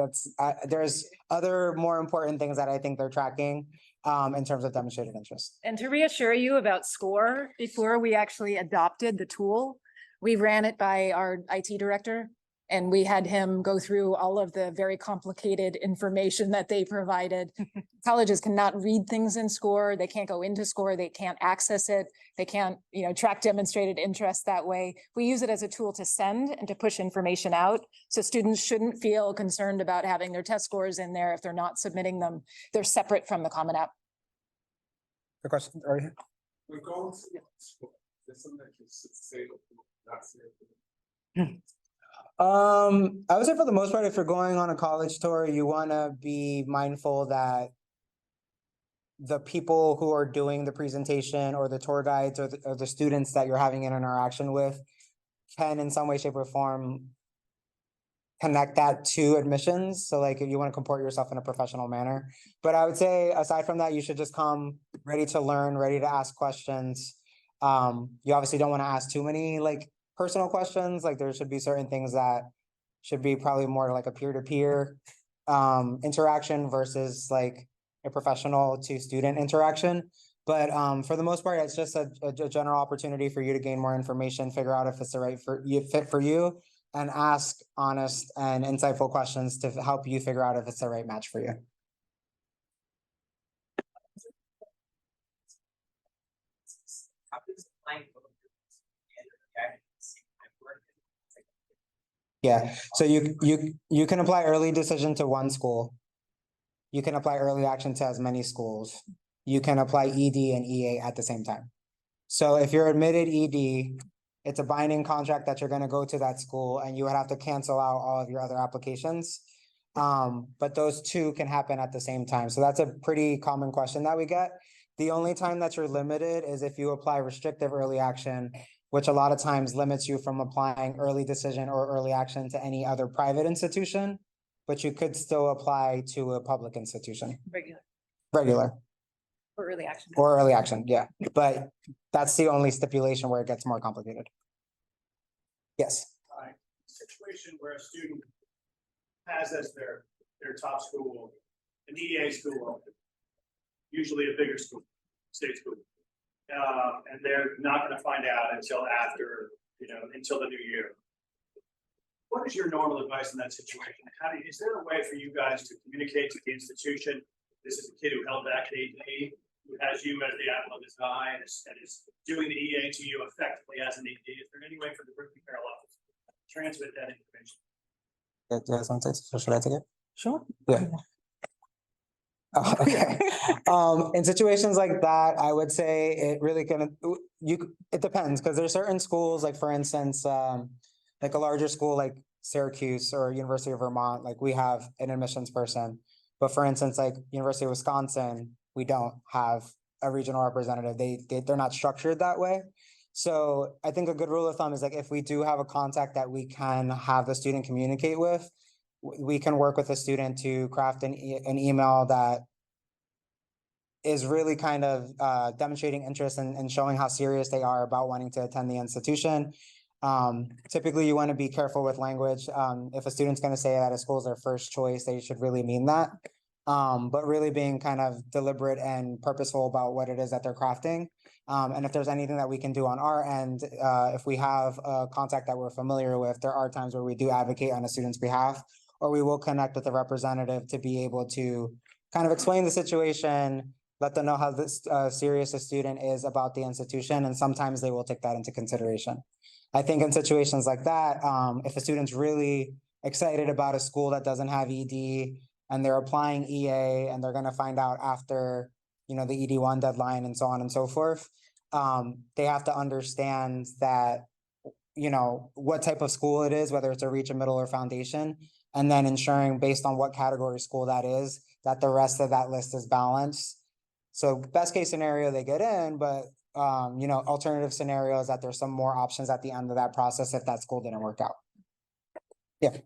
There's other more important things that I think they're tracking in terms of demonstrated interest. And to reassure you about SCORE, before we actually adopted the tool, we ran it by our IT director. And we had him go through all of the very complicated information that they provided. Colleges cannot read things in SCORE. They can't go into SCORE. They can't access it. They can't, track demonstrated interest that way. We use it as a tool to send and to push information out. So students shouldn't feel concerned about having their test scores in there if they're not submitting them. They're separate from the Common App. The question, right here. We're going to school. There's something that you should say, not say. I would say for the most part, if you're going on a college tour, you want to be mindful that the people who are doing the presentation or the tour guides or the students that you're having an interaction with can in some way, shape, or form connect that to admissions. So like if you want to comport yourself in a professional manner. But I would say aside from that, you should just come ready to learn, ready to ask questions. You obviously don't want to ask too many like personal questions. Like there should be certain things that should be probably more like a peer-to-peer interaction versus like a professional to student interaction. But for the most part, it's just a general opportunity for you to gain more information, figure out if it's the right fit for you, and ask honest and insightful questions to help you figure out if it's the right match for you. How does applying for Yeah, so you can apply early decision to one school. You can apply early action to as many schools. You can apply ED and EA at the same time. So if you're admitted ED, it's a binding contract that you're gonna go to that school and you would have to cancel out all of your other applications. But those two can happen at the same time. So that's a pretty common question that we get. The only time that you're limited is if you apply restrictive early action, which a lot of times limits you from applying early decision or early action to any other private institution, but you could still apply to a public institution, regular For early action. or early action, yeah. But that's the only stipulation where it gets more complicated. Yes, Situation where a student has as their top school, an EA school, usually a bigger school, state school. And they're not gonna find out until after, until the new year. What is your normal advice in that situation? Is there a way for you guys to communicate to the institution? This is a kid who held back AD, who has you as the apple of his eye and is doing the EA to you effectively as an ED. Is there any way for the Berkeley Carroll office to transmit that information? should I take it? Sure. Yeah. Oh, okay. In situations like that, I would say it really it depends, because there's certain schools, like for instance, like a larger school like Syracuse or University of Vermont, like we have an admissions person. But for instance, like University of Wisconsin, we don't have a regional representative. They're not structured that way. So I think a good rule of thumb is like if we do have a contact that we can have the student communicate with, we can work with the student to craft an email that is really kind of demonstrating interest and showing how serious they are about wanting to attend the institution. Typically, you want to be careful with language. If a student's going to say that a school is their first choice, they should really mean that. But really being kind of deliberate and purposeful about what it is that they're crafting. And if there's anything that we can do on our end, if we have a contact that we're familiar with, there are times where we do advocate on a student's behalf, or we will connect with a representative to be able to kind of explain the situation, let them know how serious a student is about the institution, and sometimes they will take that into consideration. I think in situations like that, if a student's really excited about a school that doesn't have ED and they're applying EA and they're gonna find out after, the ED1 deadline and so on and so forth, they have to understand that, what type of school it is, whether it's a region, middle, or foundation, and then ensuring based on what category school that is, that the rest of that list is balanced. So best case scenario, they get in, but alternative scenarios that there's some more options at the end of that process if that school didn't work out. Yeah.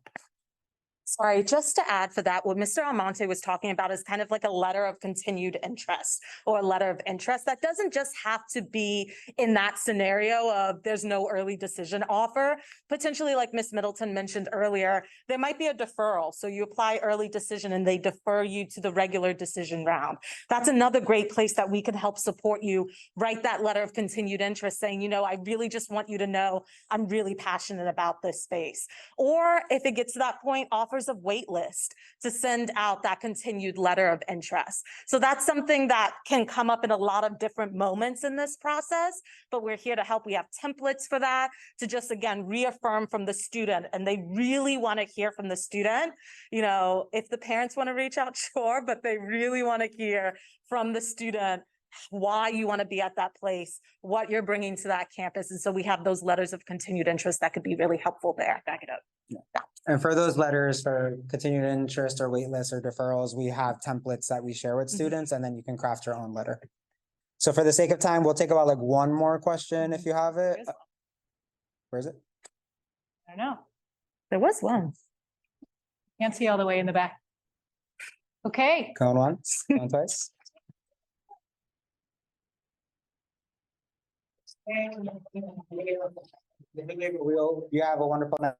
Sorry, just to add for that, what Mr. Almonte was talking about is kind of like a letter of continued interest or a letter of interest that doesn't just have to be in that scenario of there's no early decision offer. Potentially, like Ms. Middleton mentioned earlier, there might be a deferral. So you apply early decision and they defer you to the regular decision round. That's another great place that we can help support you. Write that letter of continued interest saying, I really just want you to know I'm really passionate about this space. Or if it gets to that point, offers of wait list to send out that continued letter of interest. So that's something that can come up in a lot of different moments in this process, but we're here to help. We have templates for that to just, again, reaffirm from the student, and they really want to hear from the student. If the parents want to reach out, sure, but they really want to hear from the student why you want to be at that place, what you're bringing to that campus. And so we have those letters of continued interest that could be really helpful there. Back it up. Yeah. And for those letters for continued interest or wait lists or deferrals, we have templates that we share with students, and then you can craft your own letter. So for the sake of time, we'll take about like one more question if you have it. Where is it? I don't know. There was one. Nancy all the way in the back. Okay, Going once, going twice. You have a wonderful night.